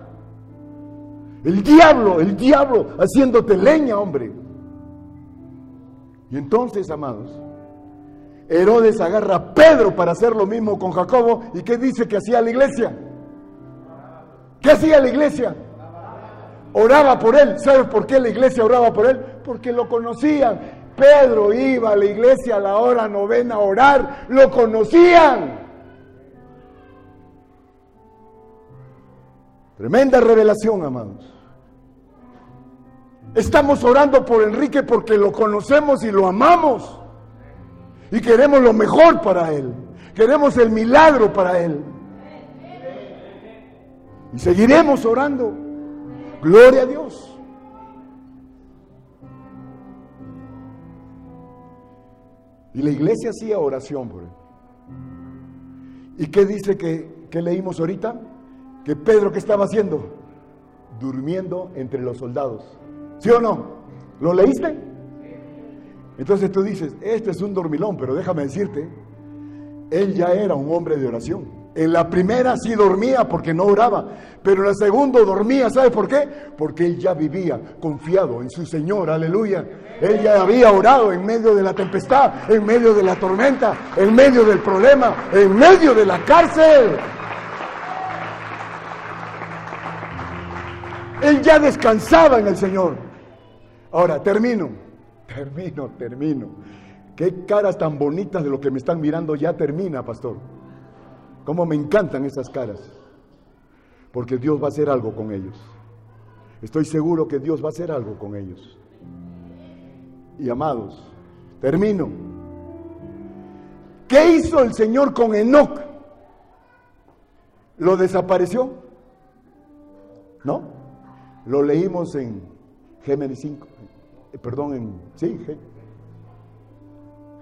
El diablo haciéndote leña, hombre. Y entonces, amados, Herodes agarra a Pedro para hacer lo mismo con Jacobo. ¿Y qué dice que hacía la iglesia? ¿Qué hacía la iglesia? Oraba por él. ¿Sabes por qué la iglesia oraba por él? Porque lo conocían. Pedro iba a la iglesia a la hora novena a orar. Lo conocían. Tremenda revelación, amados. Estamos orando por Enrique porque lo conocemos y lo amamos. Y queremos lo mejor para él. Queremos el milagro para él. Y seguiremos orando. Gloria a Dios. Y la iglesia hacía oración por él. ¿Y qué dice que leímos ahorita? Que Pedro, ¿qué estaba haciendo? Durmiendo entre los soldados. ¿Sí o no? ¿Lo leíste? Entonces tú dices, este es un dormilón, pero déjame decirte, él ya era un hombre de oración. En la primera sí dormía porque no oraba, pero en la segunda dormía, ¿sabe por qué? Porque él ya vivía confiado en su Señor, aleluya. Él ya había orado en medio de la tempestad, en medio de la tormenta, en medio del problema, en medio de la cárcel. Él ya descansaba en el Señor. Ahora, termino. Qué caras tan bonitas de lo que me están mirando, ya termina, pastor. Cómo me encantan esas caras. Porque Dios va a hacer algo con ellos. Estoy seguro que Dios va a hacer algo con ellos. Y amados, termino. ¿Qué hizo el Señor con Enoc? ¿Lo desapareció? ¿No? Lo leímos en Génesis 5.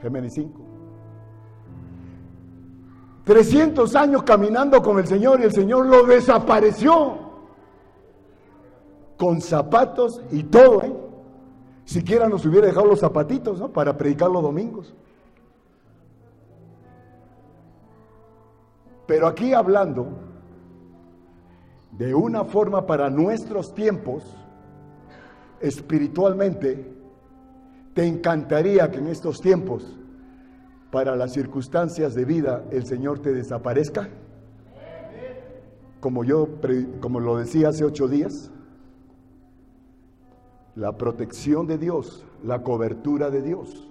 Génesis 5. 300 años caminando con el Señor y el Señor lo desapareció. Con zapatos y todo, ¿eh? Siquiera nos hubiera dejado los zapatitos, ¿no? Para predicar los domingos. Pero aquí hablando de una forma para nuestros tiempos, espiritualmente, ¿te encantaría que en estos tiempos, para las circunstancias de vida, el Señor te desaparezca? Como lo decía hace 8 días, la protección de Dios, la cobertura de Dios.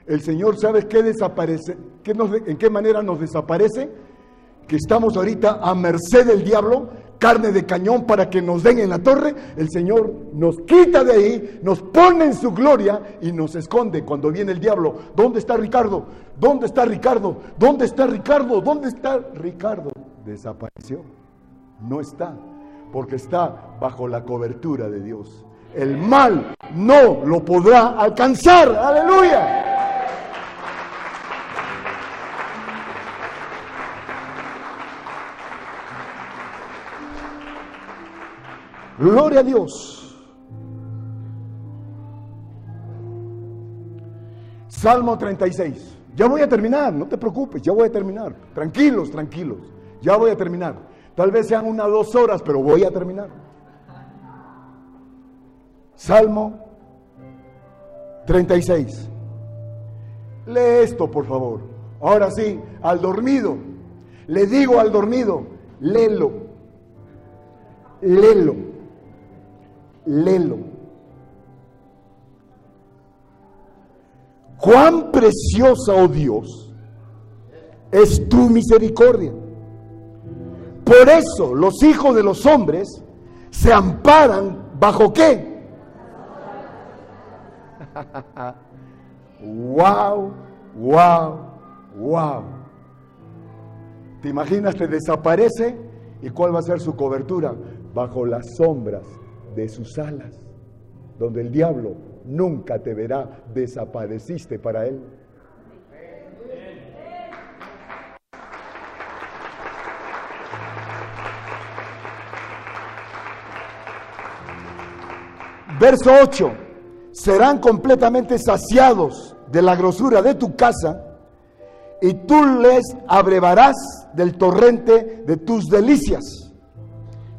El Señor, ¿sabes qué desaparece? ¿En qué manera nos desaparece? Que estamos ahorita a merced del diablo, carne de cañón para que nos den en la torre. El Señor nos quita de ahí, nos pone en su gloria y nos esconde cuando viene el diablo. ¿Dónde está Ricardo? ¿Dónde está Ricardo? ¿Dónde está Ricardo? ¿Dónde está Ricardo? Desapareció. No está, porque está bajo la cobertura de Dios. El mal no lo podrá alcanzar. ¡Aleluya! Gloria a Dios. Salmo 36. Ya voy a terminar, no te preocupes, ya voy a terminar. Tranquilos, ya voy a terminar. Tal vez sean 1 o 2 horas, pero voy a terminar. Salmo 36. Lee esto, por favor. Ahora sí, al dormido. Le digo al dormido, léelo. Cuán preciosa, oh Dios, es tu misericordia. Por eso los hijos de los hombres se amparan bajo ¿qué? Wow. ¿Te imaginas? Te desaparece y ¿cuál va a ser su cobertura? Bajo las sombras de sus alas, donde el diablo nunca te verá. Desapareciste para él. Verso 8. Serán completamente saciados de la grosura de tu casa, y tú les abrevarás del torrente de tus delicias.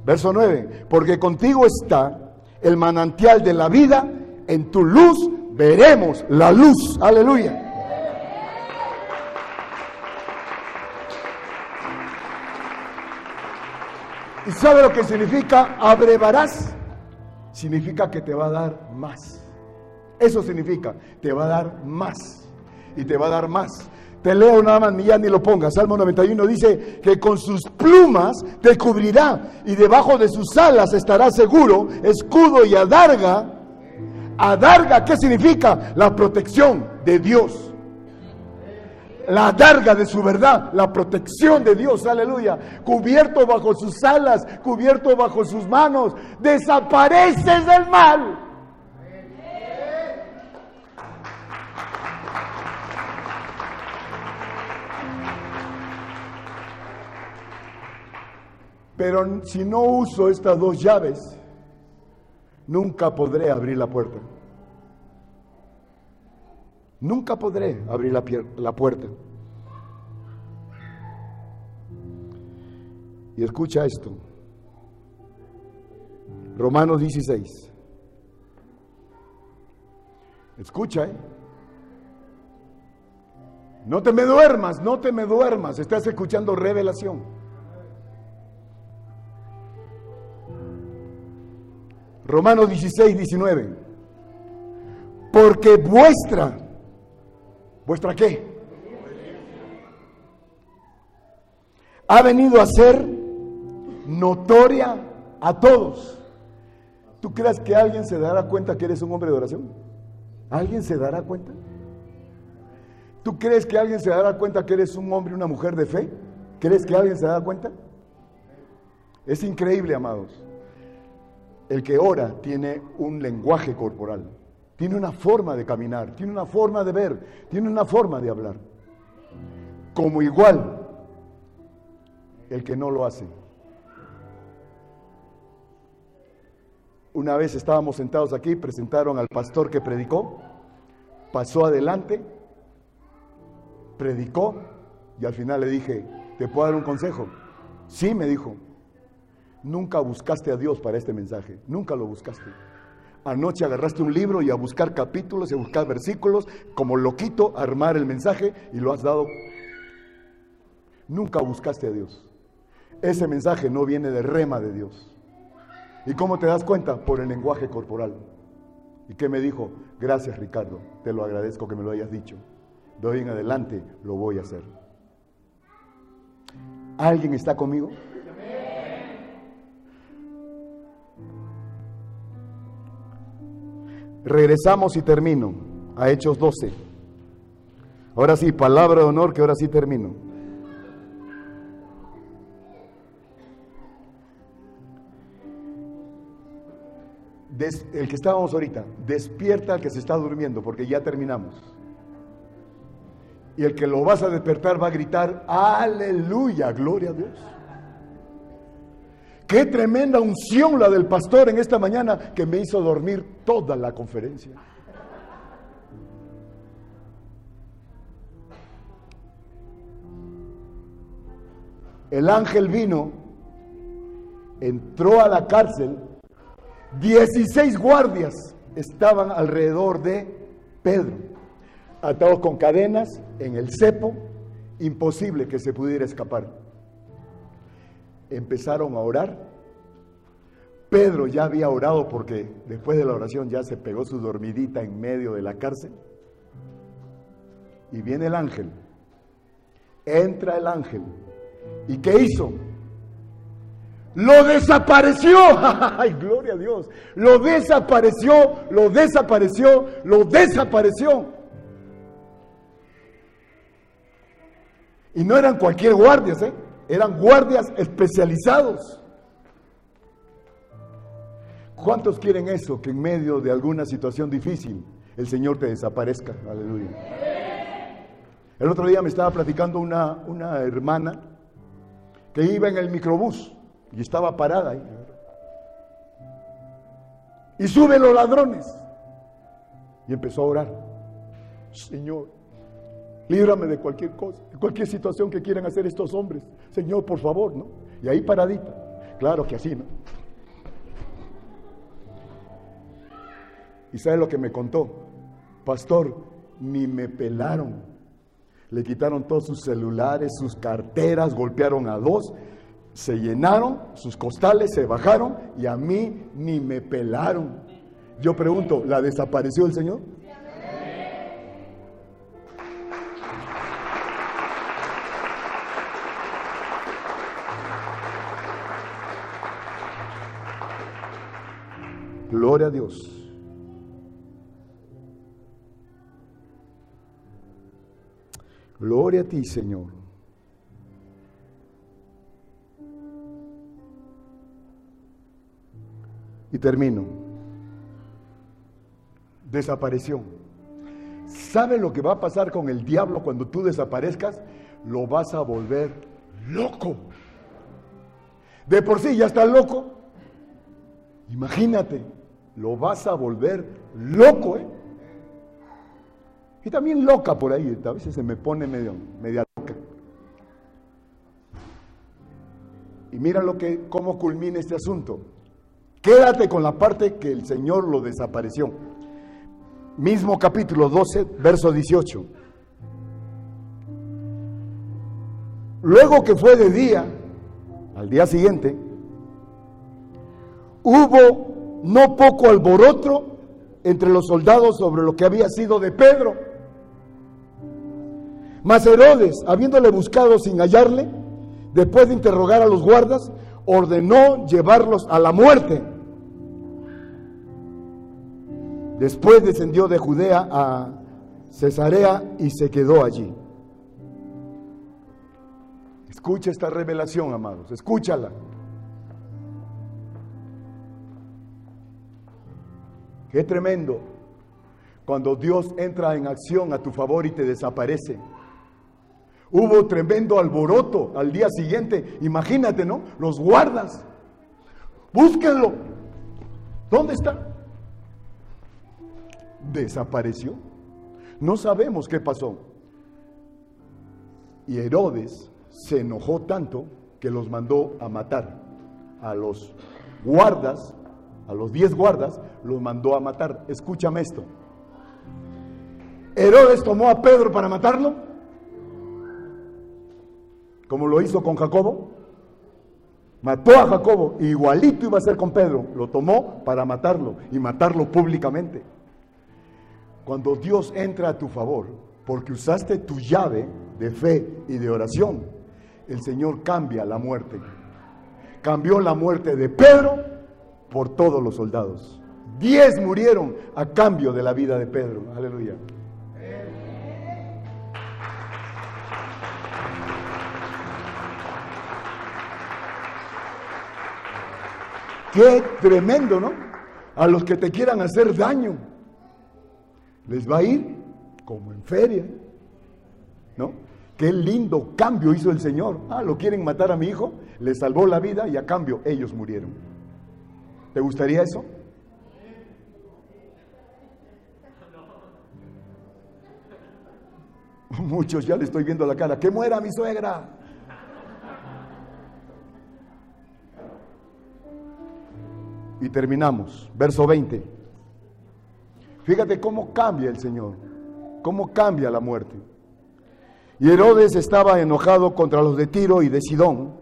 Verso 9. Porque contigo está el manantial de la vida, en tu luz veremos la luz. Aleluya. ¿Y sabe lo que significa abrevarás? Significa que te va a dar más. Eso significa, te va a dar más. Y te va a dar más. Te leo nada más, ya ni lo pongas. Salmo 91 dice que con sus plumas te cubrirá y debajo de sus alas estará seguro. Escudo y adarga. Adarga, ¿qué significa? La protección de Dios. La adarga de su verdad, la protección de Dios, aleluya. Cubierto bajo sus alas, cubierto bajo sus manos, desapareces del mal. Pero si no uso estas dos llaves, nunca podré abrir la puerta. Nunca podré abrir la puerta. Y escucha esto. Romanos 16. Escucha, No te me duermas, no te me duermas. Estás escuchando revelación. Romanos 16, 19. Porque ¿vuestra qué? Ha venido a ser notoria a todos. ¿Tú crees que alguien se dará cuenta que eres un hombre de oración? ¿Alguien se dará cuenta? ¿Tú crees que alguien se dará cuenta que eres un hombre y una mujer de fe? ¿Crees que alguien se dará cuenta? Es increíble, amados. El que ora tiene un lenguaje corporal, tiene una forma de caminar, tiene una forma de ver, tiene una forma de hablar. Como igual el que no lo hace. Una vez estábamos sentados aquí, presentaron al pastor que predicó, pasó adelante, predicó y al final le dije, ¿te puedo dar un consejo? Sí, me dijo. Nunca buscaste a Dios para este mensaje, nunca lo buscaste. Anoche agarraste un libro y a buscar capítulos y a buscar versículos, como loquito, a armar el mensaje y lo has dado. Nunca buscaste a Dios. Ese mensaje no viene de rema de Dios. ¿Y cómo te das cuenta? Por el lenguaje corporal. ¿Y qué me dijo? Gracias, Ricardo, te lo agradezco que me lo hayas dicho. De hoy en adelante lo voy a hacer. ¿Alguien está conmigo? Regresamos y termino a Hechos 12. Ahora sí, palabra de honor, que ahora sí termino. El que estábamos ahorita, despierta al que se está durmiendo, porque ya terminamos. Y el que lo vas a despertar va a gritar, aleluya, gloria a Dios. Qué tremenda unción la del pastor en esta mañana, que me hizo dormir toda la conferencia. El ángel vino, entró a la cárcel, 16 guardias estaban alrededor de Pedro, atados con cadenas en el cepo, imposible que se pudiera escapar. Empezaron a orar. Pedro ya había orado porque después de la oración ya se pegó su dormidita en medio de la cárcel. Y viene el ángel. Entra el ángel. ¿Y qué hizo? ¡Lo desapareció! ¡Ay, gloria a Dios! Lo desapareció, lo desapareció, lo desapareció. Y no eran cualquier guardias, eran guardias especializados. ¿Cuántos quieren eso? Que en medio de alguna situación difícil el Señor te desaparezca. Aleluya. El otro día me estaba platicando una hermana que iba en el microbús y estaba parada ahí. Y suben los ladrones. Y empezó a orar. Señor, líbrame de cualquier cosa, de cualquier situación que quieran hacer estos hombres. Señor, por favor, ¿no? Y ahí paradita. Claro que así, ¿no? ¿Y sabe lo que me contó? Pastor, ni me pelaron. Le quitaron todos sus celulares, sus carteras, golpearon a 2, se llenaron, sus costales se bajaron y a mí ni me pelaron. Yo pregunto, ¿la desapareció el Señor? Gloria a Dios. Gloria a ti, Señor. Y termino. Desapareció. ¿Sabe lo que va a pasar con el diablo cuando tú desaparezcas? Lo vas a volver loco. De por sí ya está loco. Imagínate, lo vas a volver loco, ¿eh? Y también loca por ahí, a veces se me pone media loca. Y mira cómo culmina este asunto. Quédate con la parte que el Señor lo desapareció. Mismo capítulo 12, verso 18. Luego que fue de día, al día siguiente, hubo no poco alboroto entre los soldados sobre lo que había sido de Pedro. Mas Herodes, habiéndole buscado sin hallarle, después de interrogar a los guardas, ordenó llevarlos a la muerte. Después descendió de Judea a Cesarea y se quedó allí. Escucha esta revelación, amados, escúchala. Qué tremendo cuando Dios entra en acción a tu favor y te desaparece. Hubo tremendo alboroto al día siguiente. Imagínate, ¿no? Los guardas. Búsquenlo. ¿Dónde está? Desapareció. No sabemos qué pasó. Y Herodes se enojó tanto que los mandó a matar. A los guardas, a los 10 guardas, los mandó a matar. Escúchame esto. Herodes tomó a Pedro para matarlo, como lo hizo con Jacobo. Mató a Jacobo, igualito iba a ser con Pedro. Lo tomó para matarlo y matarlo públicamente. Cuando Dios entra a tu favor, porque usaste tu llave de fe y de oración, el Señor cambia la muerte. Cambió la muerte de Pedro por todos los soldados. 10 murieron a cambio de la vida de Pedro. Aleluya. Qué tremendo, ¿no? A los que te quieran hacer daño, les va a ir como en feria, ¿no? Qué lindo cambio hizo el Señor. ¿Lo quieren matar a mi hijo? Le salvó la vida y a cambio ellos murieron. ¿Te gustaría eso? Muchos ya le estoy viendo la cara. ¡Que muera mi suegra! Y terminamos, verso 20. Fíjate cómo cambia el Señor, cómo cambia la muerte. Y Herodes estaba enojado contra los de Tiro y de Sidón,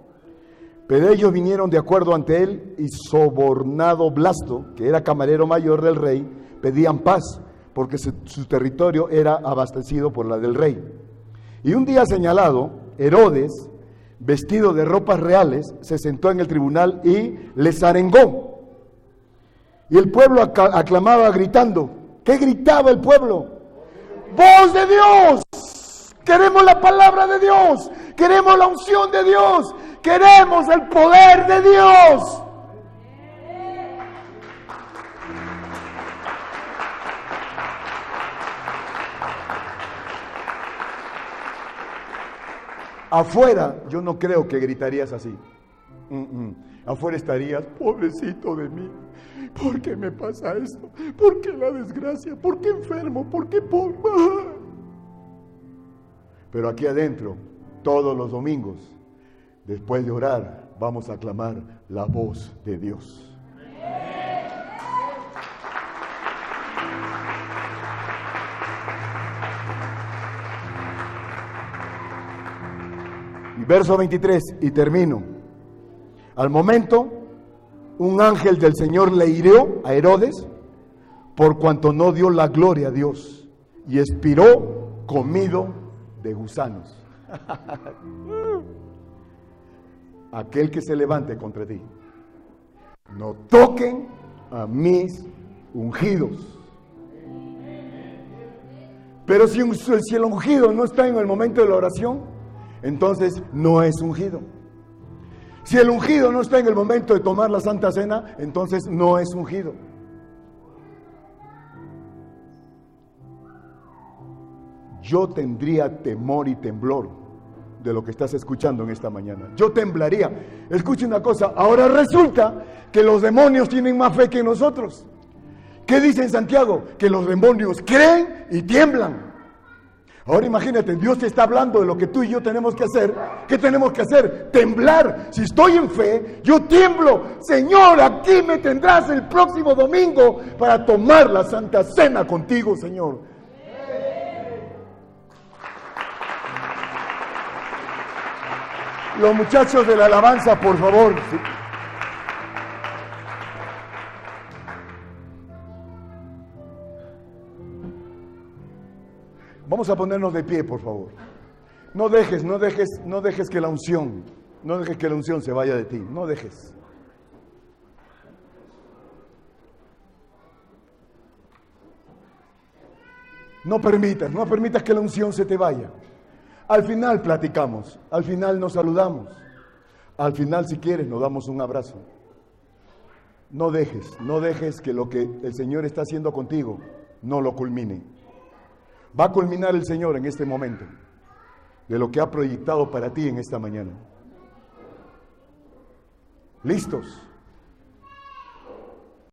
pero ellos vinieron de acuerdo ante él y sobornado Blasto, que era camarero mayor del rey, pedían paz, porque su territorio era abastecido por la del rey. Y un día señalado, Herodes, vestido de ropas reales, se sentó en el tribunal y les arengó. Y el pueblo aclamaba gritando. ¿Qué gritaba el pueblo? ¡Voz de Dios! Queremos la palabra de Dios. Queremos la unción de Dios. Queremos el poder de Dios. Afuera, yo no creo que gritarías así. Afuera estarías, pobrecito de mí. ¿Por qué me pasa esto? ¿Por qué la desgracia? ¿Por qué enfermo? ¿Por qué pobre? Pero aquí adentro, todos los domingos, después de orar, vamos a clamar la voz de Dios. Y verso 23, y termino. Al momento, un ángel del Señor le hirió a Herodes por cuanto no dio la gloria a Dios y expiró comido de gusanos. Aquel que se levante contra ti, no toquen a mis ungidos. Pero si el ungido no está en el momento de la oración, entonces no es ungido. Si el ungido no está en el momento de tomar la Santa Cena, entonces no es ungido. Yo tendría temor y temblor de lo que estás escuchando en esta mañana. Yo temblaría. Escuche una cosa, ahora resulta que los demonios tienen más fe que nosotros. ¿Qué dice en Santiago? Que los demonios creen y tiemblan. Ahora imagínate, Dios te está hablando de lo que tú y yo tenemos que hacer. ¿Qué tenemos que hacer? Temblar. Si estoy en fe, yo tiemblo. Señor, aquí me tendrás el próximo domingo para tomar la Santa Cena contigo, Señor. Los muchachos de la alabanza, por favor. Vamos a ponernos de pie, por favor. No dejes que la unción se vaya de ti. No dejes. No permitas que la unción se te vaya. Al final platicamos, al final nos saludamos, al final si quieres nos damos un abrazo. No dejes que lo que el Señor está haciendo contigo no lo culmine. Va a culminar el Señor en este momento de lo que ha proyectado para ti en esta mañana. ¿Listos?